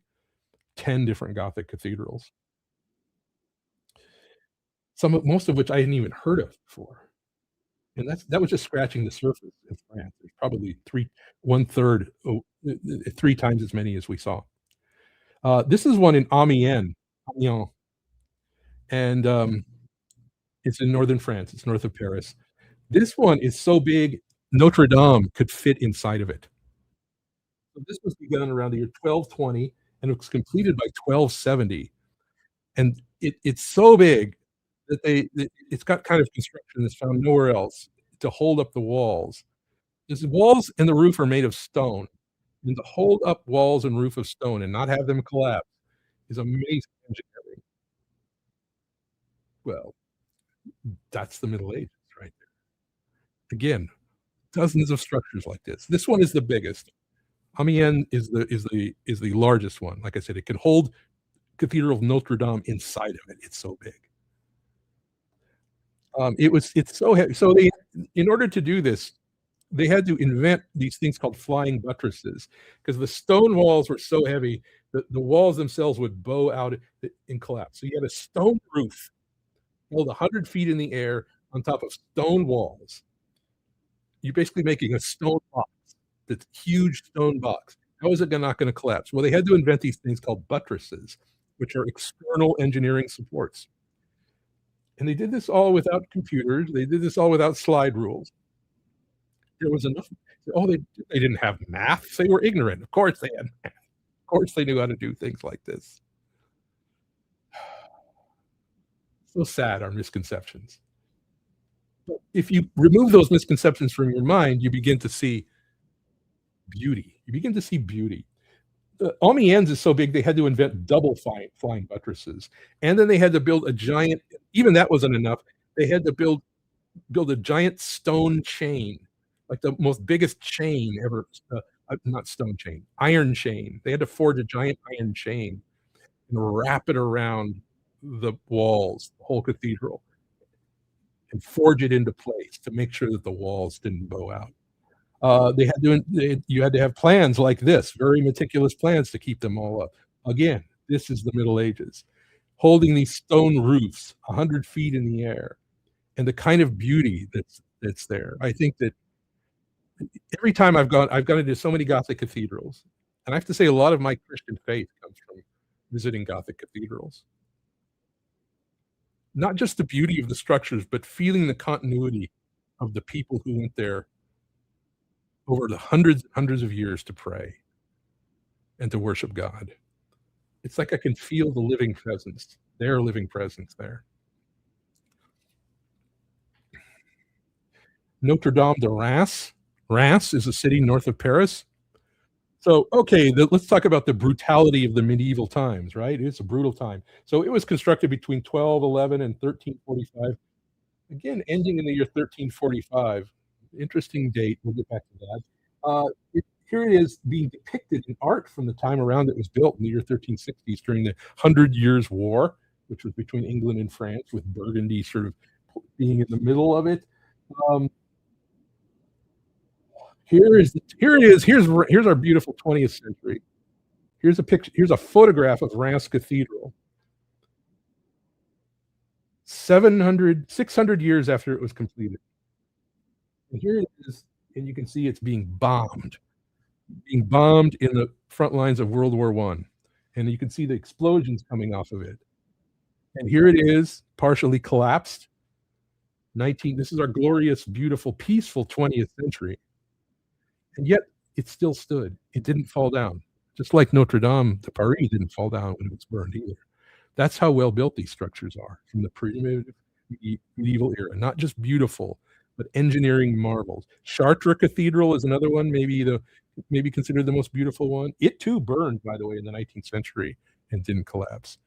10 different Gothic cathedrals. Most of which I hadn't even heard of before. And that was just scratching the surface in France. There's probably 3 times as many as we saw. This is one in Amiens, and it's in northern France. It's north of Paris. This one is so big, Notre Dame could fit inside of it. So this was begun around the year 1220, and it was completed by 1270. And it's so big that it's got kind of construction that's found nowhere else to hold up the walls. The walls and the roof are made of stone, and to hold up walls and roof of stone and not have them collapse is amazing engineering. Well, that's the Middle Ages right there. Again, dozens of structures like this. This one is the biggest. Amiens is the largest one. Like I said, it can hold Cathedral of Notre Dame inside of it. It's so big. It's so heavy. So in order to do this, they had to invent these things called flying buttresses, because the stone walls were so heavy that the walls themselves would bow out and collapse. So you had a stone roof held 100 feet in the air on top of stone walls. You're basically making a stone box, this huge stone box. How is it not going to collapse? Well, they had to invent these things called buttresses, which are external engineering supports. And they did this all without computers. They did this all without slide rules. There was enough. They didn't have math. They were ignorant. Of course they had math. Of course they knew how to do things like this. So sad, our misconceptions. But if you remove those misconceptions from your mind, you begin to see beauty. You begin to see beauty. Amiens is so big they had to invent double flying buttresses, and then they had to build a giant. Even that wasn't enough. They had to build a giant stone chain, like the most biggest chain ever. Not stone chain, iron chain. They had to forge a giant iron chain and wrap it around the walls, the whole cathedral, and forge it into place to make sure that the walls didn't bow out. You had to have plans like this, very meticulous plans to keep them all up. Again, this is the Middle Ages, holding these stone roofs 100 feet in the air, and the kind of beauty that's there. I think that every time I've gone into so many Gothic cathedrals, and I have to say a lot of my Christian faith comes from visiting Gothic cathedrals. Not just the beauty of the structures, but feeling the continuity of the people who went there over the hundreds of years to pray and to worship God. It's like I can feel the living presence, their living presence there. Notre Dame de Reims. Reims is a city north of Paris. So, okay, let's talk about the brutality of the medieval times, right? It's a brutal time. So it was constructed between 1211 and 1345. Again, ending in the year 1345. Interesting date. We'll get back to that. Here it is being depicted in art from the time around it was built in the year 1360s during the 100 Years' War, which was between England and France, with Burgundy sort of being in the middle of it. Here it is. Here's our beautiful 20th century. Here's a picture. Here's a photograph of Reims Cathedral. 600 years after it was completed. And here it is, and you can see it's being bombed in the front lines of World War I. And you can see the explosions coming off of it. And here it is, partially collapsed. This is our glorious, beautiful, peaceful 20th century. And yet it still stood. It didn't fall down. Just like Notre Dame de Paris didn't fall down when it was burned either. That's how well built these structures are from the primitive medieval era. Not just beautiful, but engineering marvels. Chartres Cathedral is another one, maybe considered the most beautiful one. It too burned, by the way, in the 19th century and didn't collapse.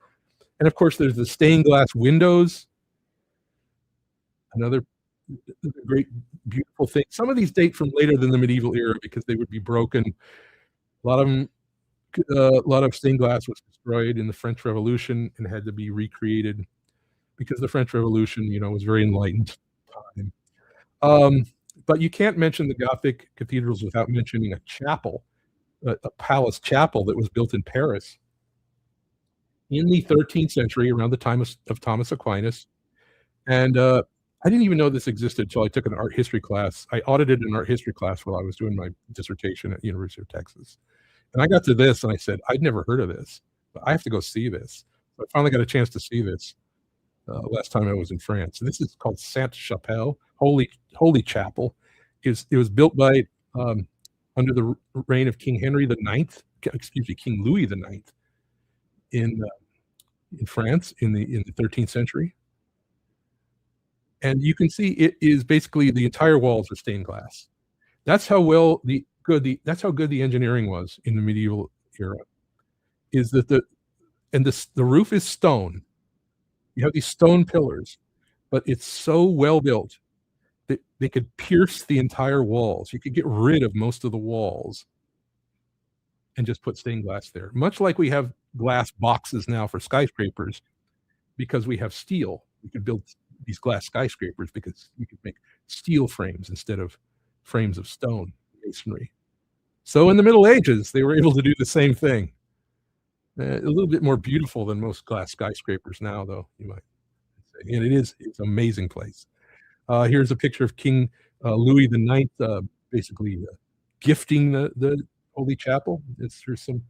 And of course, there's the stained glass windows. Another great, beautiful thing. Some of these date from later than the medieval era because they would be broken. A lot of stained glass was destroyed in the French Revolution and had to be recreated because the French Revolution, was very enlightened time. But you can't mention the Gothic cathedrals without mentioning a chapel, a palace chapel that was built in Paris in the 13th century, around the time of Thomas Aquinas. And I didn't even know this existed until I took an art history class. I audited an art history class while I was doing my dissertation at the University of Texas. And I got to this and I said, I'd never heard of this, but I have to go see this. So I finally got a chance to see this last time I was in France. And this is called Sainte-Chapelle, Holy Chapel. It was built by under the reign of King King Louis IX in France in the 13th century. And you can see it is basically the entire walls are stained glass. That's how good the engineering was in the medieval era. Is that the roof is stone. You have these stone pillars, but it's so well built that they could pierce the entire walls. You could get rid of most of the walls and just put stained glass there. Much like we have glass boxes now for skyscrapers, because we have steel. We could build these glass skyscrapers because we could make steel frames instead of frames of stone masonry. So in the Middle Ages, they were able to do the same thing. A little bit more beautiful than most glass skyscrapers now, though, you might say. And it's an amazing place. Here's a picture of King Louis IX, basically gifting the Holy Chapel. There's some,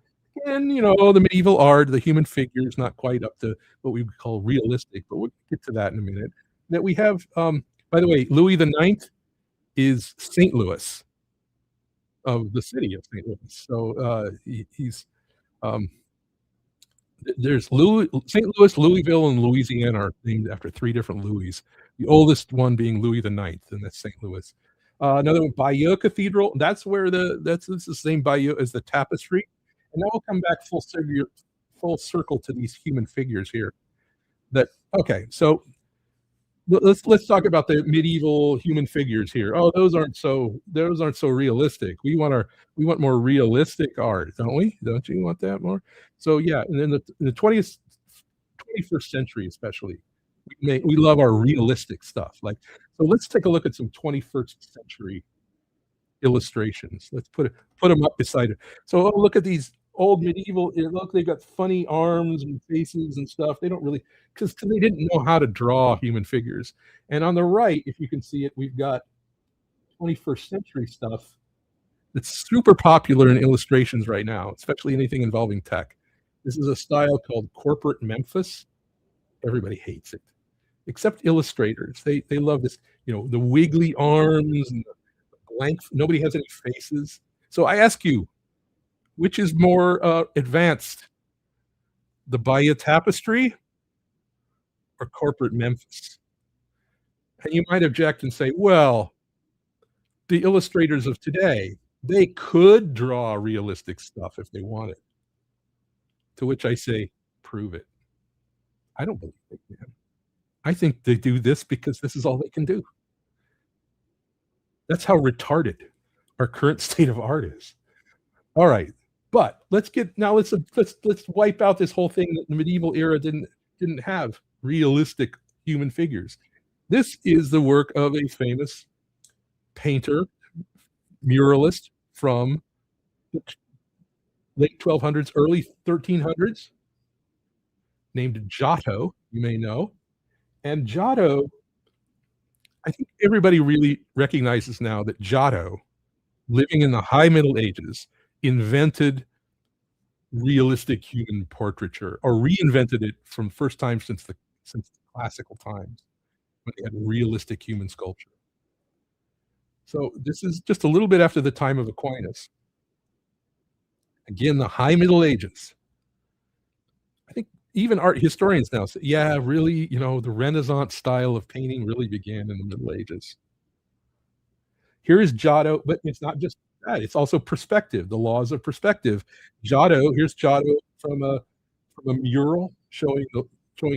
and the medieval art, the human figure is not quite up to what we would call realistic, but we'll get to that in a minute. That we have, by the way, Louis IX is St. Louis, of the city of St. Louis. So he's There's St. Louis, Louisville, and Louisiana are named after 3 different Louis. The oldest one being Louis the Ninth, and that's St. Louis. Another one, Bayeux Cathedral. That's where it's the same Bayeux as the tapestry. And now we'll come back full circle to these human figures here. So let's talk about the medieval human figures here. Oh, those aren't so realistic. We want more realistic art, don't we? Don't you want that more? So yeah, and then the 21st century especially, we love our realistic stuff. So let's take a look at some 21st century illustrations. Let's put them up beside it. So look at these old medieval. Look, they've got funny arms and faces and stuff. They don't really, because they didn't know how to draw human figures. And on the right, if you can see it, we've got 21st century stuff that's super popular in illustrations right now, especially anything involving tech. This is a style called corporate Memphis. Everybody hates it, except illustrators. They love this, the wiggly arms and the blank. Nobody has any faces. So I ask you, which is more advanced, the Bayeux tapestry or corporate Memphis? And you might object and say, well, the illustrators of today, they could draw realistic stuff if they wanted. To which I say, prove it. I don't believe they can. I think they do this because this is all they can do. That's how retarded our current state of art is. All right. But let's wipe out this whole thing that the medieval era didn't have realistic human figures. This is the work of a famous painter, muralist from the late 1200s, early 1300s, named Giotto, you may know. And Giotto, I think everybody really recognizes now that Giotto, living in the high Middle Ages, invented realistic human portraiture, or reinvented it from first time since the classical times, when they had realistic human sculpture. So this is just a little bit after the time of Aquinas. Again, the high Middle Ages. I think even art historians now say, yeah, really, the Renaissance style of painting really began in the Middle Ages. Here is Giotto, but it's not just that, it's also perspective, the laws of perspective. Here's Giotto from a mural showing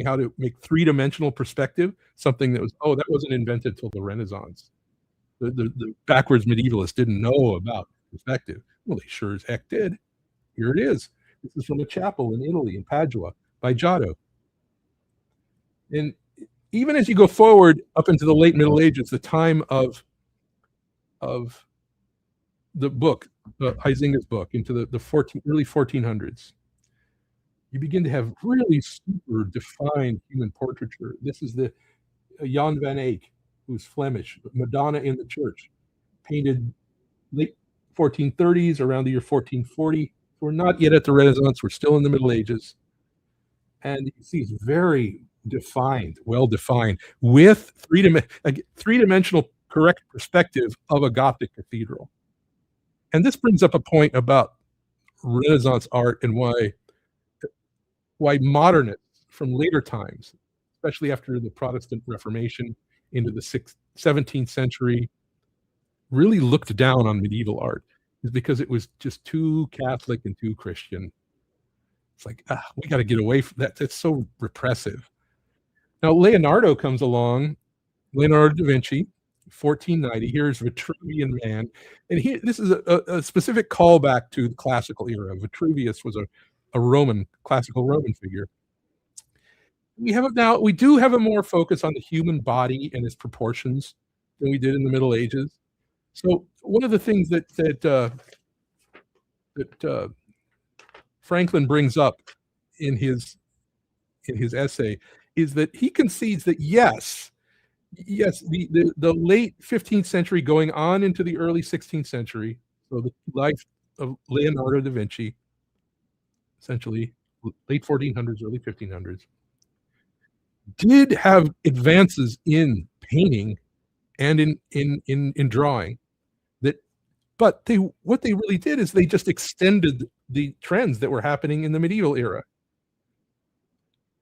how to make 3-dimensional perspective, something that wasn't invented till the Renaissance. The backwards medievalists didn't know about perspective. Well, they sure as heck did. Here it is. This is from a chapel in Italy, in Padua, by Giotto. And even as you go forward up into the late Middle Ages, the time of the book, Huizinga's book, into the early 1400s, you begin to have really super defined human portraiture. This is the Jan van Eyck, who's Flemish, Madonna in the Church, painted late 1430s, around the year 1440. We're not yet at the Renaissance, we're still in the Middle Ages. And you see it's very defined, well-defined, with three-dimensional correct perspective of a Gothic cathedral. And this brings up a point about Renaissance art and why modernists from later times, especially after the Protestant Reformation into the 17th century, really looked down on medieval art, is because it was just too Catholic and too Christian. It's like, we got to get away from that. It's so repressive. Now, Leonardo comes along, Leonardo da Vinci, 1490. Here's Vitruvian Man. And this is a specific callback to the classical era. Vitruvius was a classical Roman figure. We do have a more focus on the human body and its proportions than we did in the Middle Ages. So one of the things that Franklin brings up in his essay is that he concedes that yes, the late 15th century going on into the early 16th century, so the life of Leonardo da Vinci, essentially late 1400s, early 1500s, did have advances in painting and in drawing. But what they really did is they just extended the trends that were happening in the medieval era.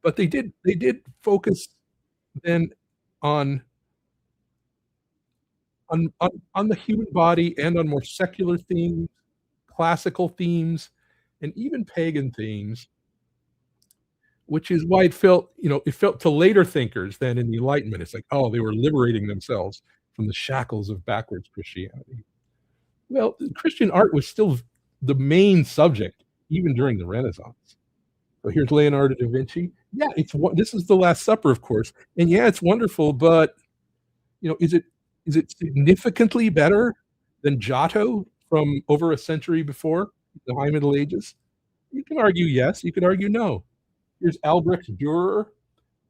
But they did focus then on on the human body and on more secular themes, classical themes, and even pagan themes, which is why it felt to later thinkers than in the Enlightenment. It's like, oh, they were liberating themselves from the shackles of backwards Christianity. Well, Christian art was still the main subject even during the Renaissance. So here's Leonardo da Vinci. Yeah, this is the Last Supper, of course, and yeah, it's wonderful, but is it significantly better than Giotto from over a century before, the High Middle Ages? You can argue yes, you can argue no. Here's Albrecht Dürer,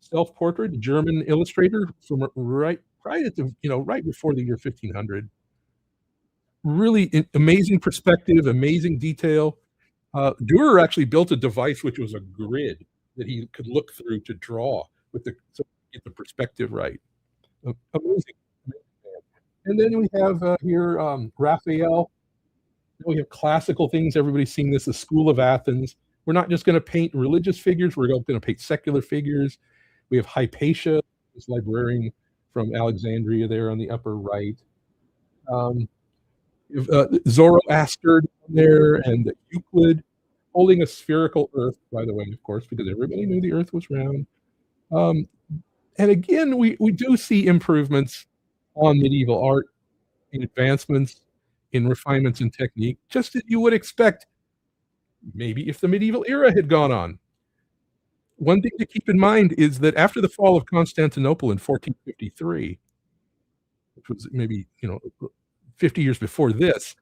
self-portrait, a German illustrator from right at the right before the year 1500. Really amazing perspective, amazing detail. Dürer actually built a device which was a grid that he could look through to draw so get the perspective right. Amazing. And then we have here Raphael. We have classical things. Everybody's seeing this, the School of Athens. We're not just going to paint religious figures. We're going to paint secular figures. We have Hypatia, this librarian from Alexandria there on the upper right. Zoroaster there, and Euclid holding a spherical earth, by the way, of course, because everybody knew the earth was round. And again, we do see improvements on medieval art, in advancements, in refinements in technique, just as you would expect, maybe if the medieval era had gone on. One thing to keep in mind is that after the fall of Constantinople in 1453, which was maybe 50 years before this,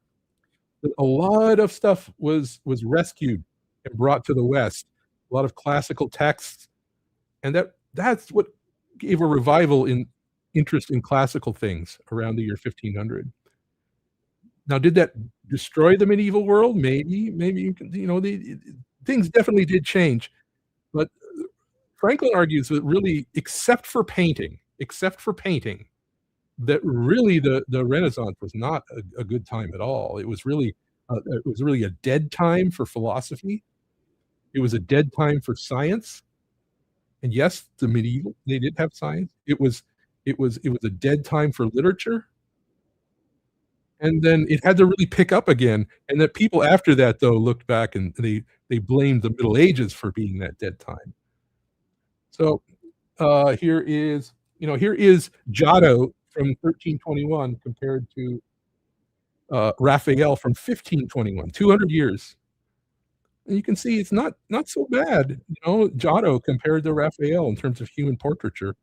a lot of stuff was rescued and brought to the West. A lot of classical texts, and that's what gave a revival in interest in classical things around the year 1500. Now, did that destroy the medieval world? Maybe you can, things definitely did change, but Franklin argues that really, except for painting, that really the Renaissance was not a good time at all. It was really a dead time for philosophy. It was a dead time for science. And yes, the medieval, they did have science. It was a dead time for literature. And then it had to really pick up again. And that people after that, though, looked back and they blamed the Middle Ages for being that dead time. So here is Giotto from 1321 compared to Raphael from 1521, 200 years. And you can see it's not so bad, Giotto compared to Raphael in terms of human portraiture.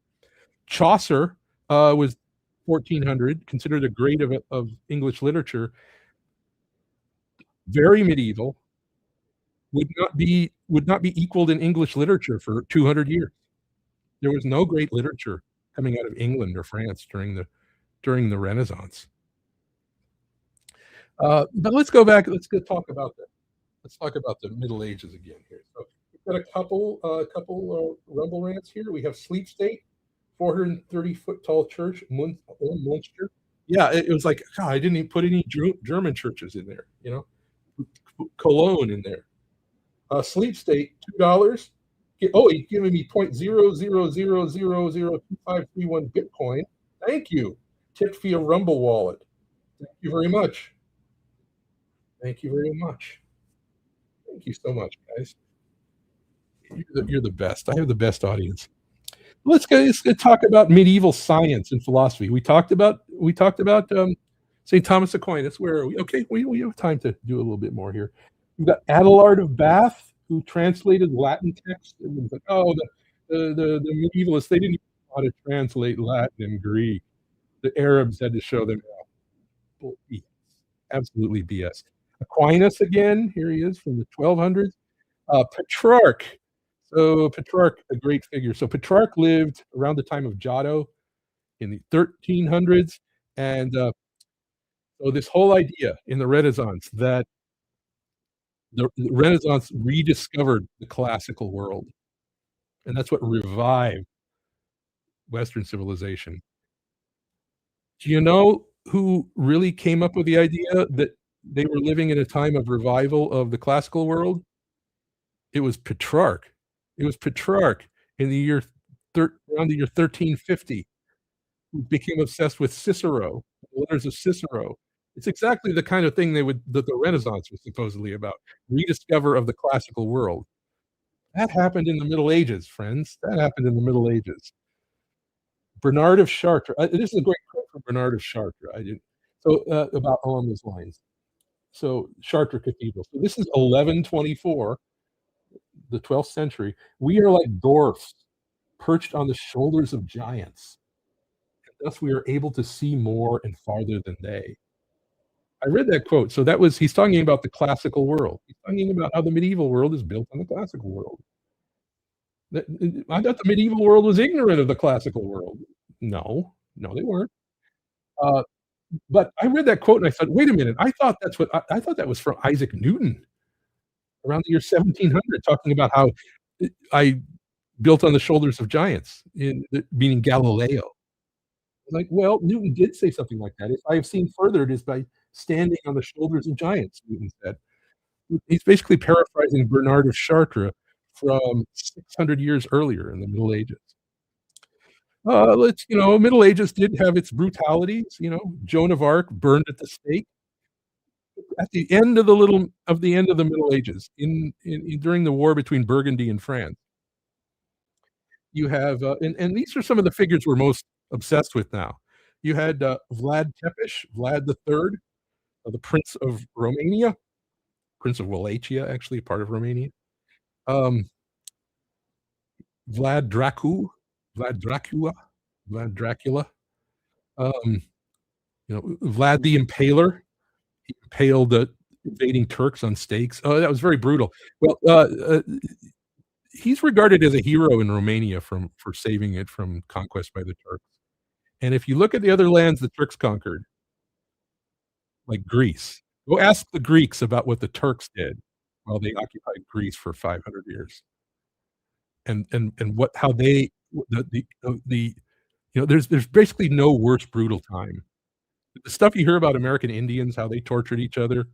Chaucer was 1400, considered a great of English literature. Very medieval, would not be equaled in English literature for 200 years. There was no great literature coming out of England or France during the Renaissance. But let's go back. Let's talk about the Middle Ages again here. So we've got a couple rumble rants here. We have Sleep State, 430-foot tall church, Munster. Yeah, it was like, God, I didn't even put any German churches in there. Cologne in there. Sleep State, $2. He's giving me 0.00002531 Bitcoin. Thank you. Tipped via Rumble Wallet. Thank you very much. Thank you very much. Thank you so much, guys. You're the best. I have the best audience. Let's talk about medieval science and philosophy. We talked about St. Thomas Aquinas. Where are we? Okay, we have time to do a little bit more here. We've got Adelard of Bath, who translated Latin text. It was like, the medievalists, they didn't know how to translate Latin and Greek. The Arabs had to show them how. BS. Absolutely BS. Aquinas again, here he is from the 1200s. Petrarch. So Petrarch, a great figure. So Petrarch lived around the time of Giotto in the 1300s. And so this whole idea in the Renaissance that the Renaissance rediscovered the classical world. And that's what revived Western civilization. Do you know who really came up with the idea that they were living in a time of revival of the classical world? It was Petrarch. in the year around the year 1350, who became obsessed with Cicero, the letters of Cicero. It's exactly the kind of thing that the Renaissance was supposedly about, rediscover of the classical world. That happened in the Middle Ages, friends. That happened in the Middle Ages. Bernard of Chartres. This is a great quote from Bernard of Chartres. About along those lines. So Chartres Cathedral. So this is 1124, the 12th century. We are like dwarfs perched on the shoulders of giants. And thus we are able to see more and farther than they. I read that quote. So he's talking about the classical world. He's talking about how the medieval world is built on the classical world. I thought the medieval world was ignorant of the classical world. No, they weren't. But I read that quote and I thought, wait a minute, I thought that was from Isaac Newton around the year 1700, talking about how I built on the shoulders of giants, meaning Galileo. Like, well, Newton did say something like that. If I have seen further, it is by standing on the shoulders of giants, Newton said. He's basically paraphrasing Bernard of Chartres from 600 years earlier in the Middle Ages. Middle Ages did have its brutalities. Joan of Arc burned at the stake at the end of the Middle Ages, during the war between Burgundy and France. You have, and these are some of the figures we're most obsessed with now. You had Vlad Tepes, Vlad III, the Prince of Romania, Prince of Wallachia, actually part of Romania. Vlad Dracula. Vlad the Impaler. He impaled the invading Turks on stakes. Oh, that was very brutal. Well, he's regarded as a hero in Romania for saving it from conquest by the Turks. And if you look at the other lands the Turks conquered, like Greece, go ask the Greeks about what the Turks did while they occupied Greece for 500 years. And how they there's basically no worse brutal time. The stuff you hear about American Indians, how they tortured each other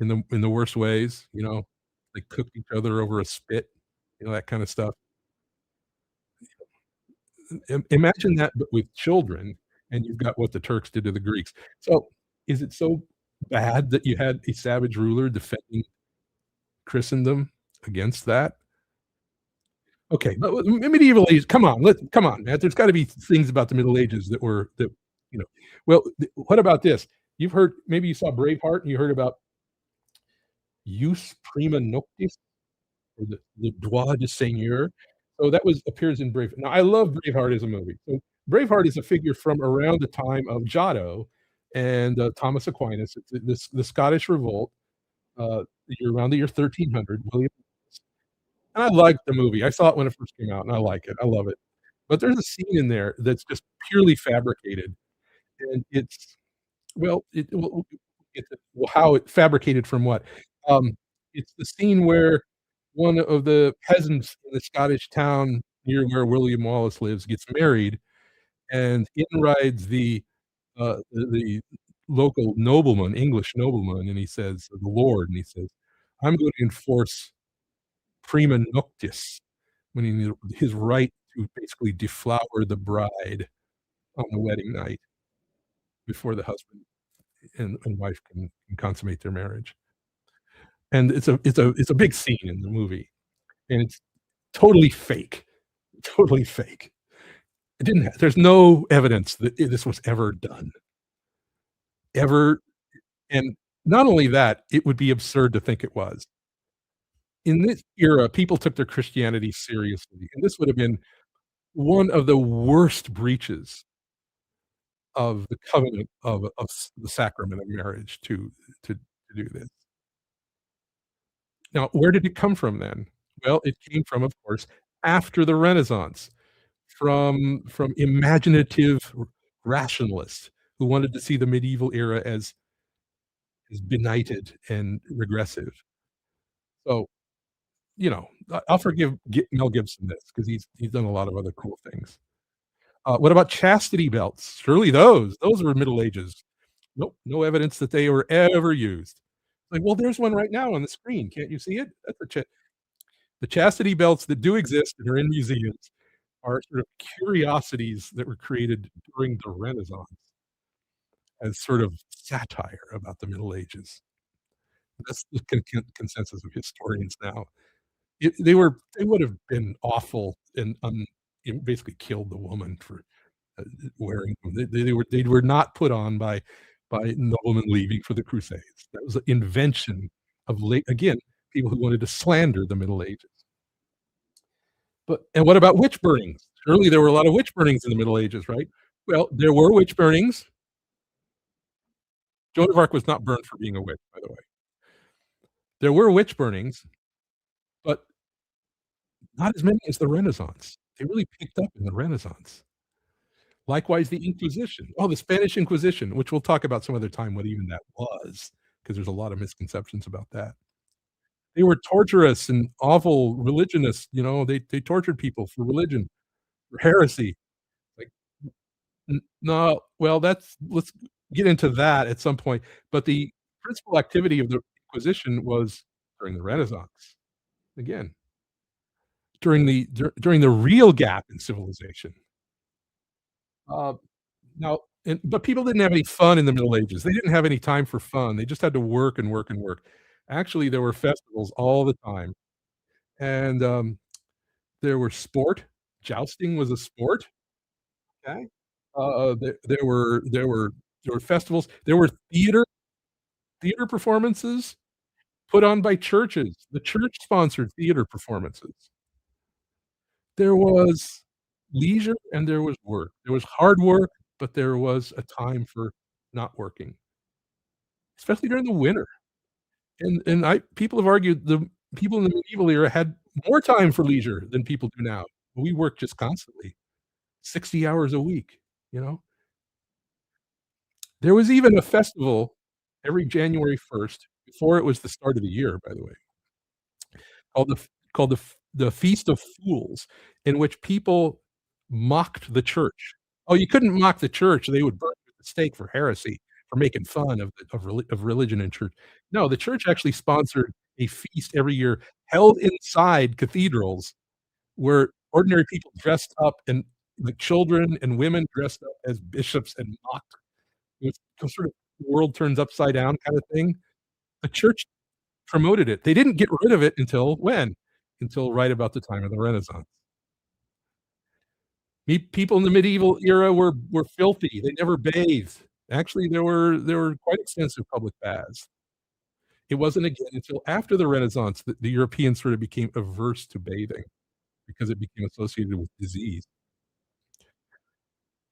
in the worst ways, they cooked each other over a spit, that kind of stuff. Imagine that, but with children, and you've got what the Turks did to the Greeks. So, is it so bad that you had a savage ruler defending Christendom against that? Okay, but medieval ages. Come on, Matt. There's got to be things about the Middle Ages that. Well, what about this? Maybe you saw Braveheart, and you heard about jus prima noctis, or the droit de seigneur. So that appears in Braveheart. Now, I love Braveheart as a movie. So Braveheart is a figure from around the time of Giotto and Thomas Aquinas. It's the Scottish Revolt, around the year 1300. William. And I liked the movie. I saw it when it first came out, and I like it. I love it. But there's a scene in there that's just purely fabricated, and how it fabricated from what? It's the scene where one of the peasants in the Scottish town near where William Wallace lives gets married, and in rides the local nobleman, English nobleman, and he says, the Lord, and he says, I'm going to enforce prima noctis, meaning his right to basically deflower the bride on the wedding night before the husband and wife can consummate their marriage. And it's a big scene in the movie, and it's totally fake. Totally fake. There's no evidence that this was ever done. Ever. And not only that, it would be absurd to think it was. In this era, people took their Christianity seriously, and this would have been one of the worst breaches of the covenant of the sacrament of marriage to do this. Now, where did it come from then? Well, it came from, of course, after the Renaissance, from imaginative rationalists who wanted to see the medieval era as benighted and regressive. So, I'll forgive Mel Gibson this because he's done a lot of other cool things. What about chastity belts? Surely those were Middle Ages. Nope, no evidence that they were ever used. Like, well, there's one right now on the screen. Can't you see it? That's the chastity belts that do exist and are in museums are sort of curiosities that were created during the Renaissance as sort of satire about the Middle Ages. That's the consensus of historians now. They would have been awful and basically killed the woman for wearing them. They were not put on by noblemen leaving for the Crusades. That was an invention of again, people who wanted to slander the Middle Ages. And what about witch burnings? Surely there were a lot of witch burnings in the Middle Ages, right? Well, there were witch burnings. Joan of Arc was not burned for being a witch, by the way. There were witch burnings, but not as many as the Renaissance. They really picked up in the Renaissance. Likewise, the Inquisition. Oh, the Spanish Inquisition, which we'll talk about some other time what even that was, because there's a lot of misconceptions about that. They were torturous and awful religionists, they tortured people for religion, for heresy. Like, no, well, let's get into that at some point. But the principal activity of the Inquisition was during the Renaissance. Again, during the real gap in civilization. But people didn't have any fun in the Middle Ages. They didn't have any time for fun. They just had to work and work and work. Actually, there were festivals all the time, and there were sport. Jousting was a sport. Okay, there were festivals. There were theater performances put on by churches. The church sponsored theater performances. There was leisure and there was work. There was hard work, but there was a time for not working, especially during the winter. And people have argued the people in the medieval era had more time for leisure than people do now. We work just constantly, 60 hours a week, There was even a festival every January 1st, before it was the start of the year, by the way, called the Feast of Fools, in which people mocked the church. Oh, you couldn't mock the church. They would burn you at the stake for heresy, for making fun of religion and church. No, the church actually sponsored a feast every year held inside cathedrals where ordinary people dressed up and like children and women dressed up as bishops and mocked. It was sort of the world turns upside down kind of thing. The church promoted it. They didn't get rid of it until when? Until right about the time of the Renaissance. People in the medieval era were filthy. They never bathed. Actually, there were quite extensive public baths. It wasn't again until after the Renaissance that the Europeans sort of became averse to bathing because it became associated with disease.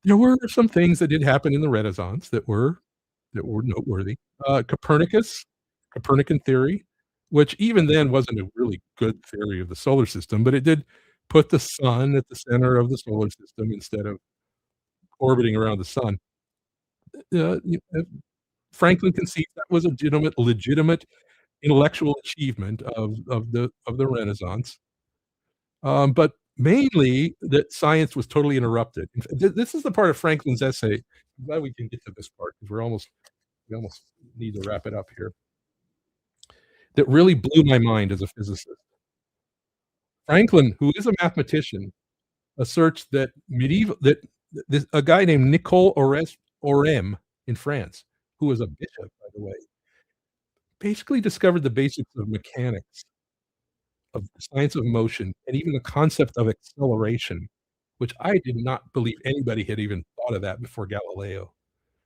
There were some things that did happen in the Renaissance that were noteworthy. Copernican theory, which even then wasn't a really good theory of the solar system, but it did put the sun at the center of the solar system instead of orbiting around the sun. Franklin conceived that was a legitimate intellectual achievement of the Renaissance, but mainly that science was totally interrupted. This is the part of Franklin's essay. I'm glad we can get to this part because we almost need to wrap it up here. That really blew my mind as a physicist. Franklin, who is a mathematician, asserts that a guy named Nicole Oresme in France, who was a bishop, by the way, basically discovered the basics of mechanics, of the science of motion, and even the concept of acceleration, which I did not believe anybody had even thought of that before Galileo.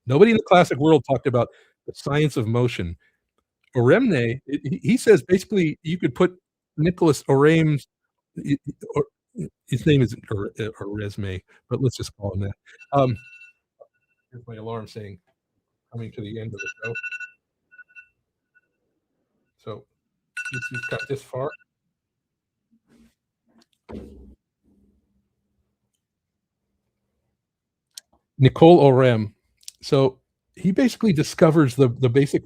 Nobody in the classic world talked about the science of motion. Oresme, he says basically you could put Nicholas Oresme's, his name is Oresme, but let's just call him that. Here's my alarm saying coming to the end of the show. So he's got this far. Nicole Oresme. So he basically discovers the basic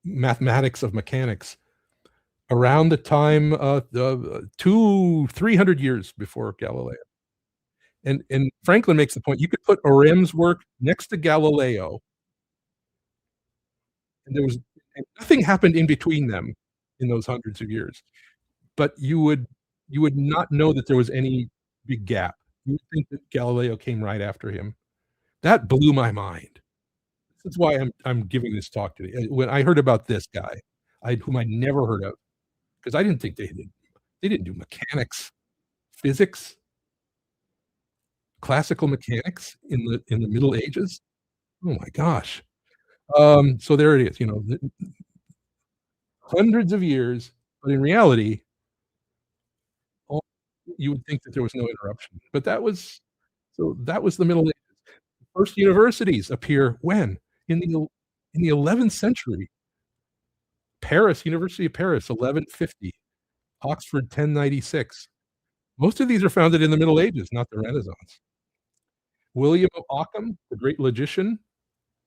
mathematics of mechanics around the time 300 years before Galileo. And Franklin makes the point you could put Oresme's work next to Galileo, and nothing happened in between them in those hundreds of years, but you would not know that there was any big gap. You would think that Galileo came right after him. That blew my mind. This is why I'm giving this talk today. When I heard about this guy, whom I never heard of, because I didn't think they didn't do mechanics, physics, classical mechanics in the Middle Ages. Oh my gosh. So there it is, hundreds of years, but in reality, all you would think that there was no interruption. But that was the Middle Ages. The first universities appear when? In the 11th century. Paris, University of Paris, 1150. Oxford, 1096. Most of these are founded in the Middle Ages, not the Renaissance. William of Ockham, the great logician,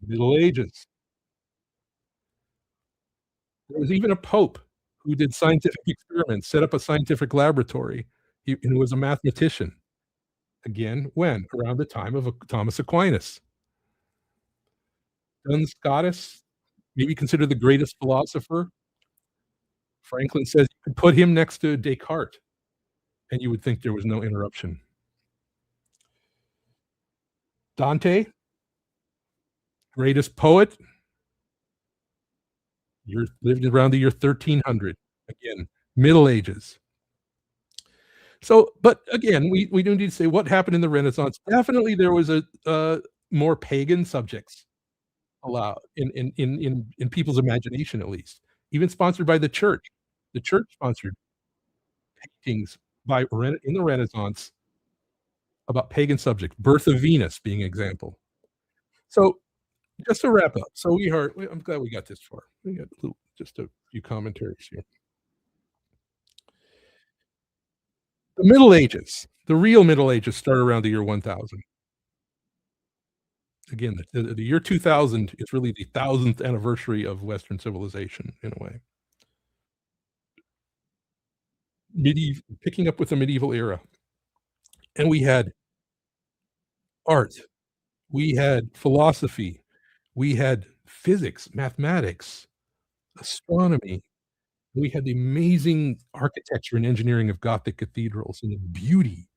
Middle Ages. There was even a pope who did scientific experiments, set up a scientific laboratory, and was a mathematician. Again, when? Around the time of Thomas Aquinas. Duns Scotus, maybe considered the greatest philosopher. Franklin says you could put him next to Descartes, and you would think there was no interruption. Dante, greatest poet, lived around the year 1300. Again, Middle Ages. So, but again, we do need to say what happened in the Renaissance. Definitely, there was a more pagan subjects allowed in people's imagination, at least, even sponsored by the church. The church sponsored paintings in the Renaissance about pagan subjects. Birth of Venus being an example. So, just to wrap up, I'm glad we got this far. We got just a few commentaries here. The Middle Ages, the real Middle Ages, start around the year 1000. Again, the year 2000 is really the 1000th anniversary of Western civilization, in a way. Picking up with the medieval era. And we had art, we had philosophy, we had physics, mathematics, astronomy. We had the amazing architecture and engineering of Gothic cathedrals and the beauty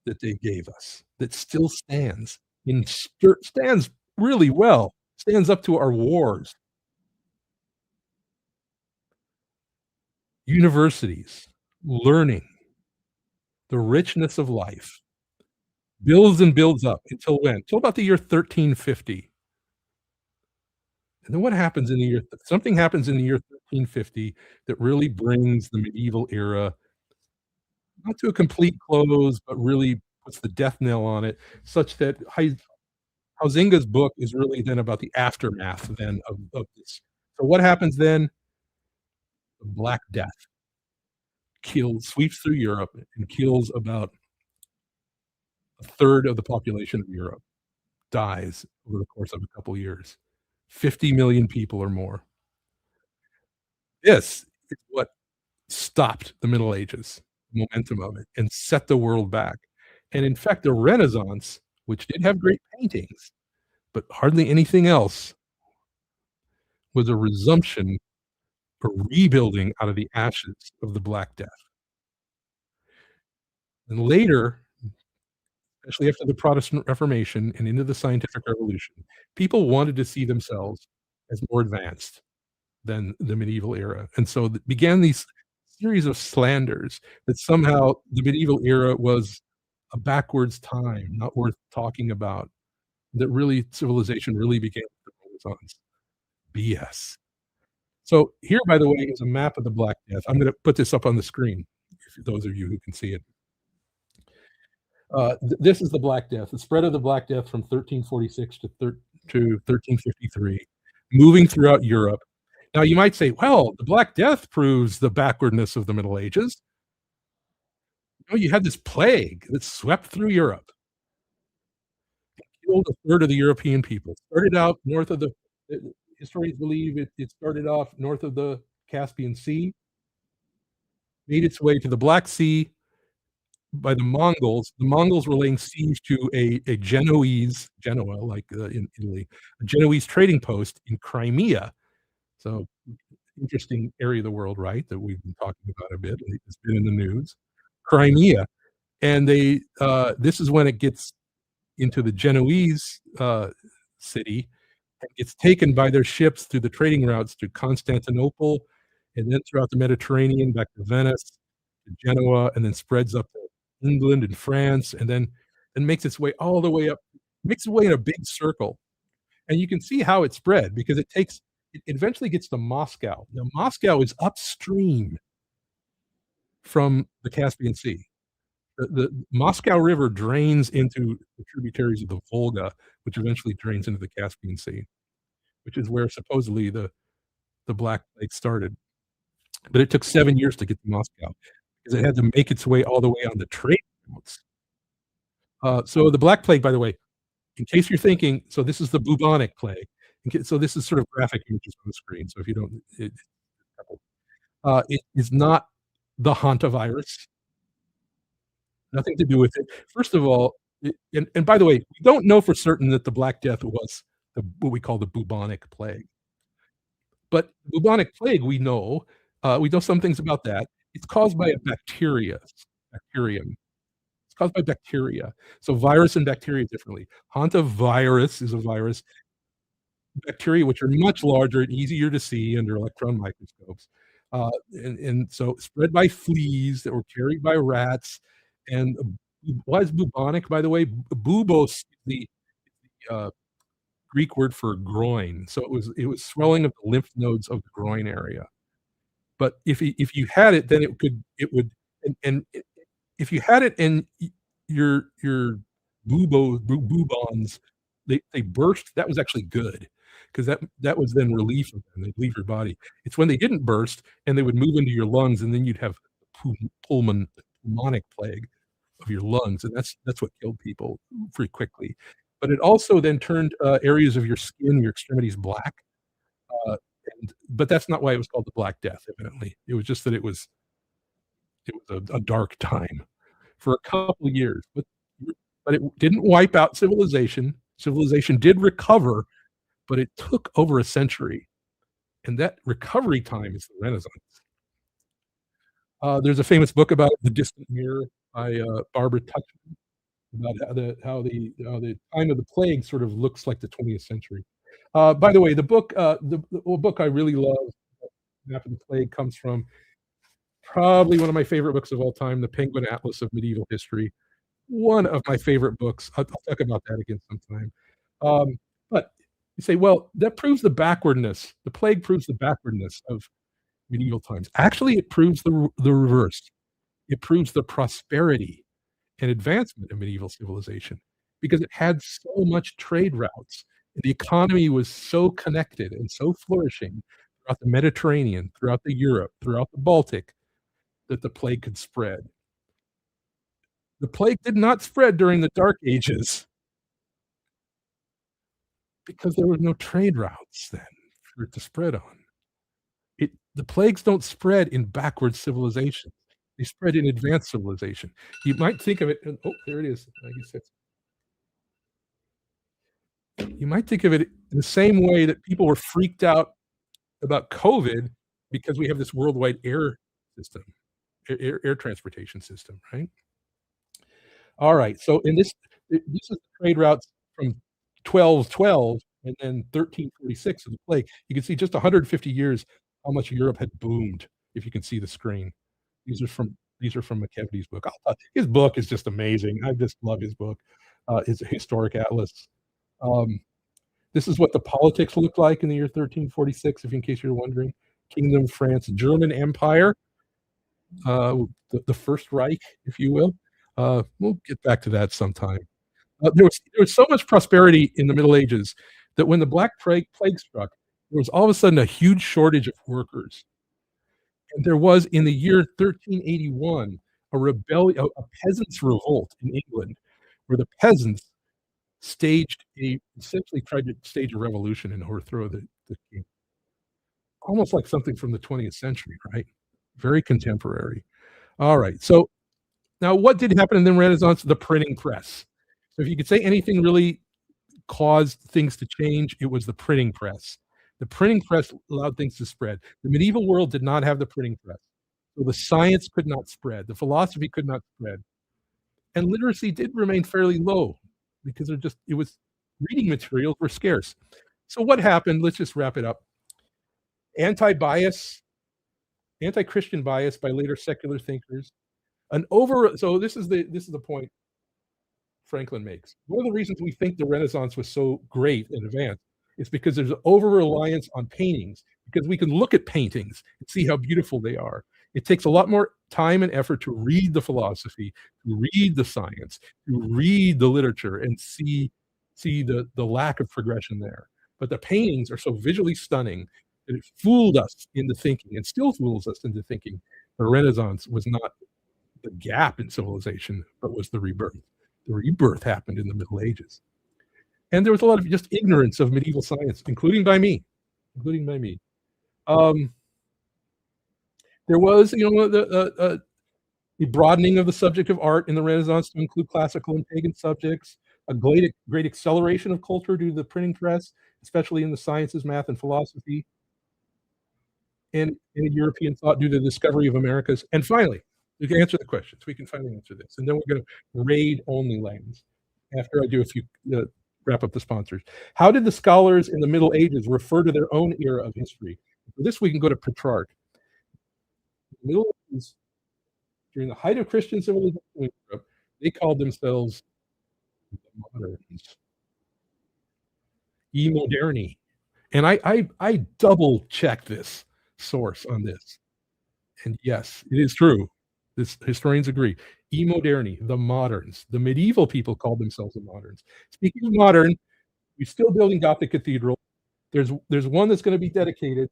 that they gave us that still stands really well, stands up to our wars. Universities, learning, the richness of life builds and builds up until when? Till about the year 1350. And then what happens something happens in the year 1350 that really brings the medieval era not to a complete close, but really puts the death knell on it, such that Huizinga's book is really then about the aftermath then of this. So what happens then? The Black Death sweeps through Europe and kills about a third of the population of Europe, dies over the course of a couple years. 50 million people or more. This is what stopped the Middle Ages, the momentum of it, and set the world back. And in fact, the Renaissance, which did have great paintings, but hardly anything else, was a resumption, a rebuilding out of the ashes of the Black Death. And later, especially after the Protestant Reformation and into the scientific revolution, people wanted to see themselves as more advanced than the medieval era. And so began these series of slanders that somehow the medieval era was a backwards time, not worth talking about, that really civilization really began with the Renaissance. BS. So here, by the way, is a map of the Black Death. I'm going to put this up on the screen, for those of you who can see it. This is the Black Death, the spread of the Black Death from 1346 to 1353, moving throughout Europe. Now, you might say, well, the Black Death proves the backwardness of the Middle Ages. You had this plague that swept through Europe, killed a third of the European people. Started out north of historians believe it started off north of the Caspian Sea, made its way to the Black Sea by the Mongols. The Mongols were laying siege to a Genoa, like in Italy, a Genoese trading post in Crimea. So, interesting area of the world, right, that we've been talking about a bit. It's been in the news. Crimea. And they this is when it gets into the Genoese city and gets taken by their ships through the trading routes to Constantinople, and then throughout the Mediterranean back to Venice, to Genoa, and then spreads up to England and France, and then makes its way all the way up, makes its way in a big circle. And you can see how it spread because it eventually gets to Moscow. Now, Moscow is upstream from the Caspian Sea. The Moscow River drains into the tributaries of the Volga, which eventually drains into the Caspian Sea, which is where supposedly the Black Plague started. But it took 7 years to get to Moscow because it had to make its way all the way on the trade routes. So the Black Plague, by the way, in case you're thinking, so this is the bubonic plague. So this is sort of graphic images on the screen. So if you don't, it is not the hantavirus. Nothing to do with it. First of all, and by the way, we don't know for certain that the Black Death was what we call the bubonic plague. But bubonic plague, we know some things about that. It's caused by a bacterium. It's caused by bacteria. So virus and bacteria differently. Hantavirus is a virus. Bacteria, which are much larger and easier to see under electron microscopes. And so spread by fleas that were carried by rats. And why is bubonic, by the way? Bubos is the Greek word for groin. So it was swelling of the lymph nodes of the groin area. But if you had it, then it would if you had it and your bubons they burst, that was actually good because that was then relief of them. They'd leave your body. It's when they didn't burst and they would move into your lungs, and then you'd have pulmonic plague of your lungs, and that's what killed people pretty quickly. But it also then turned areas of your skin, your extremities, black. But that's not why it was called the Black Death. Evidently, it was just that it was a dark time for a couple of years. But it didn't wipe out civilization. Civilization did recover, but it took over a century, and that recovery time is the Renaissance. There's a famous book about The Distant Mirror by Barbara Tuchman, about how the time of the plague sort of looks like the 20th century. By the way, the book I really love, Map of the Plague, comes from probably one of my favorite books of all time, The Penguin Atlas of Medieval History. One of my favorite books. I'll talk about that again sometime. But you say, well, that proves the backwardness. The plague proves the backwardness of medieval times. Actually, it proves the reverse. It proves the prosperity and advancement of medieval civilization because it had so much trade routes. And the economy was so connected and so flourishing throughout the Mediterranean, throughout the Europe, throughout the Baltic, that the plague could spread. The plague did not spread during the Dark Ages because there were no trade routes then for it to spread on. The plagues don't spread in backward civilization. They spread in advanced civilization. You might think of it, oh, there it is. You might think of it in the same way that people were freaked out about COVID because we have this worldwide air system, air transportation system, right? All right, so this is the trade routes from 1212 and then 1346 of the plague. You can see just 150 years how much Europe had boomed. If you can see the screen, these are from McKevney's book. His book is just amazing. I just love his book. It's a historic atlas. This is what the politics looked like in the year 1346, in case you're wondering. Kingdom of France, German Empire, the First Reich, if you will. We'll get back to that sometime. There was so much prosperity in the Middle Ages that when the Black Plague struck, there was all of a sudden a huge shortage of workers. And there was, in the year 1381, a rebellion, a peasants' revolt in England, where the peasants essentially tried to stage a revolution and overthrow the king. Almost like something from the 20th century, right? Very contemporary. All right, so now what did happen in the Renaissance? The printing press. So if you could say anything really caused things to change, it was the printing press. The printing press allowed things to spread. The medieval world did not have the printing press. So the science could not spread. The philosophy could not spread. and literacy did remain fairly low because reading materials were scarce. So what happened? Let's just wrap it up. Anti-Christian bias by later secular thinkers. So this is the point Franklin makes. One of the reasons we think the Renaissance was so great and advanced is because there's an over-reliance on paintings, because we can look at paintings and see how beautiful they are. It takes a lot more time and effort to read the philosophy, to read the science, to read the literature and see the lack of progression there. But the paintings are so visually stunning that it fooled us into thinking, and still fools us into thinking the Renaissance was not the gap in civilization, but was the rebirth. The rebirth happened in the Middle Ages. And there was a lot of just ignorance of medieval science, including by me. There was, the broadening of the subject of art in the Renaissance to include classical and pagan subjects, a great acceleration of culture due to the printing press, especially in the sciences, math, and philosophy, and in European thought due to the discovery of Americas. And finally, we can answer the questions. We can finally answer this. And then we're going to raid only lands after I do a few, wrap up the sponsors. How did the scholars in the Middle Ages refer to their own era of history? For this, we can go to Petrarch. In the Middle Ages, during the height of Christian civilization in Europe, they called themselves the moderns. E-moderni. And I double-checked this source on this. And yes, it is true. Historians agree. E-moderni, the moderns. The medieval people called themselves the moderns. Speaking of modern, we're still building Gothic cathedrals. There's one that's going to be dedicated.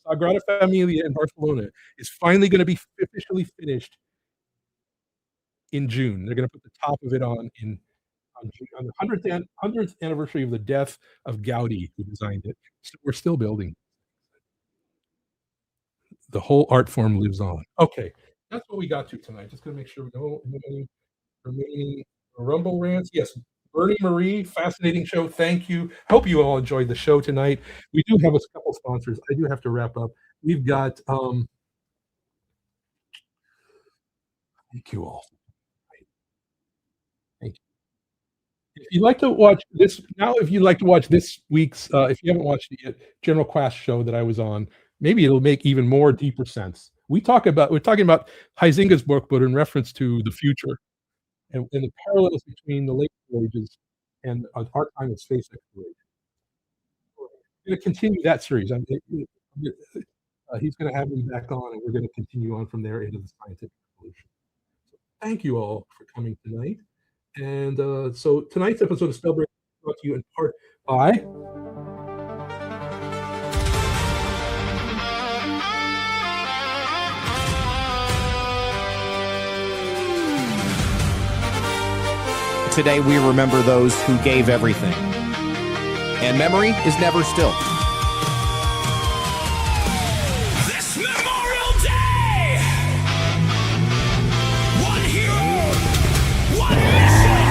Sagrada Familia in Barcelona is finally going to be officially finished in June. They're going to put the top of it on June, on the 100th anniversary of the death of Gaudi, who designed it. So we're still building. The whole art form lives on. Okay, that's what we got to tonight. Just going to make sure we don't have any remaining rumble rants. Yes, Bernie Marie, fascinating show. Thank you. Hope you all enjoyed the show tonight. We do have a couple sponsors. I do have to wrap up. We've got thank you all. Thank you. If you'd like to watch this week's, if you haven't watched it yet, General Quast show that I was on, maybe it'll make even more deeper sense. We're talking about Huizinga's book, but in reference to the future and the parallels between the late Middle Ages and our time of space exploration. We're going to continue that series. He's going to have me back on, and we're going to continue on from there into the scientific revolution. So thank you all for coming tonight. And so tonight's episode of Spellbreakers is brought to you in part by Today we remember those who gave everything. And memory is never still. This Memorial Day! One hero, one mission!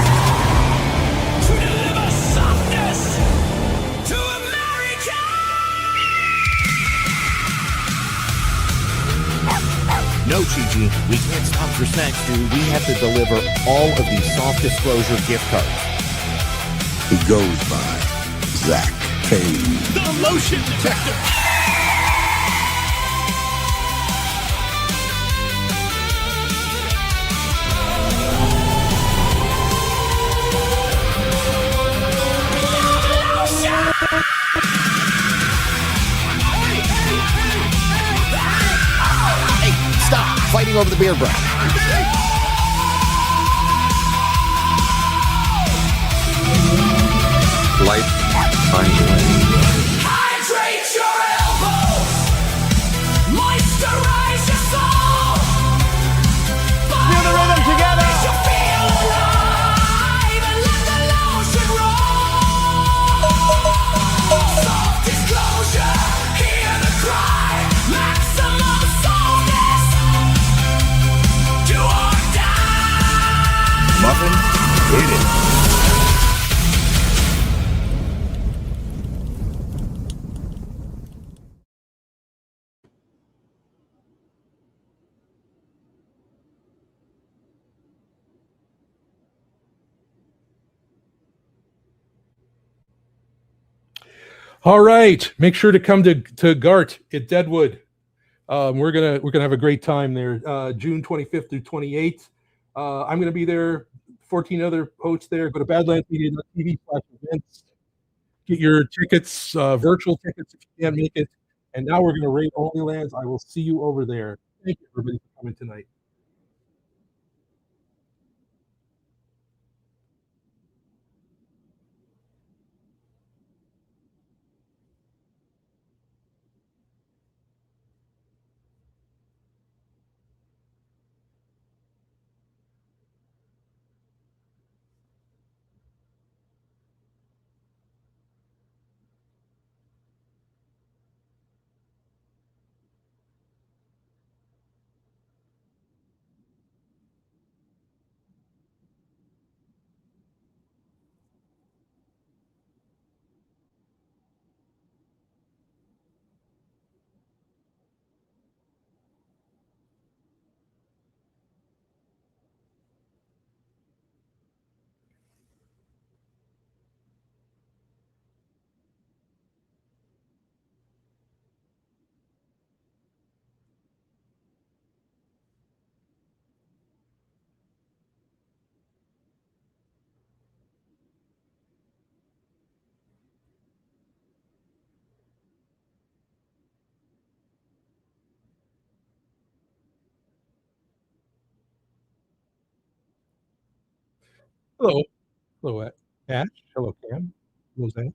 To deliver softness to America! No, Chi-Chi, we can't stop for snacks, dude. We have to deliver all of these soft disclosure gift cards. He goes by Zach Kane. The motion detector! Hey, stop fighting over the beer brush. Life finds a way. Hydrate your elbows! Moisturize your soul! Feel the rhythm together! Makes you feel alive and let the lotion roll! Soft disclosure, hear the cry! Maximum softness! Do or die! Muffin, hit it. All right, make sure to come to Gart at Deadwood. We're gonna have a great time there. June 25th through 28th. I'm gonna be there. 14 other hosts there. Go to badlandsmedia.tv/events. Get your tickets, virtual tickets if you can't make it. And now we're gonna rate Holy Lands. I will see you over there. Thank you everybody for coming tonight. Hello. Hello, Ash. Hello, Cam. Hello, Zach.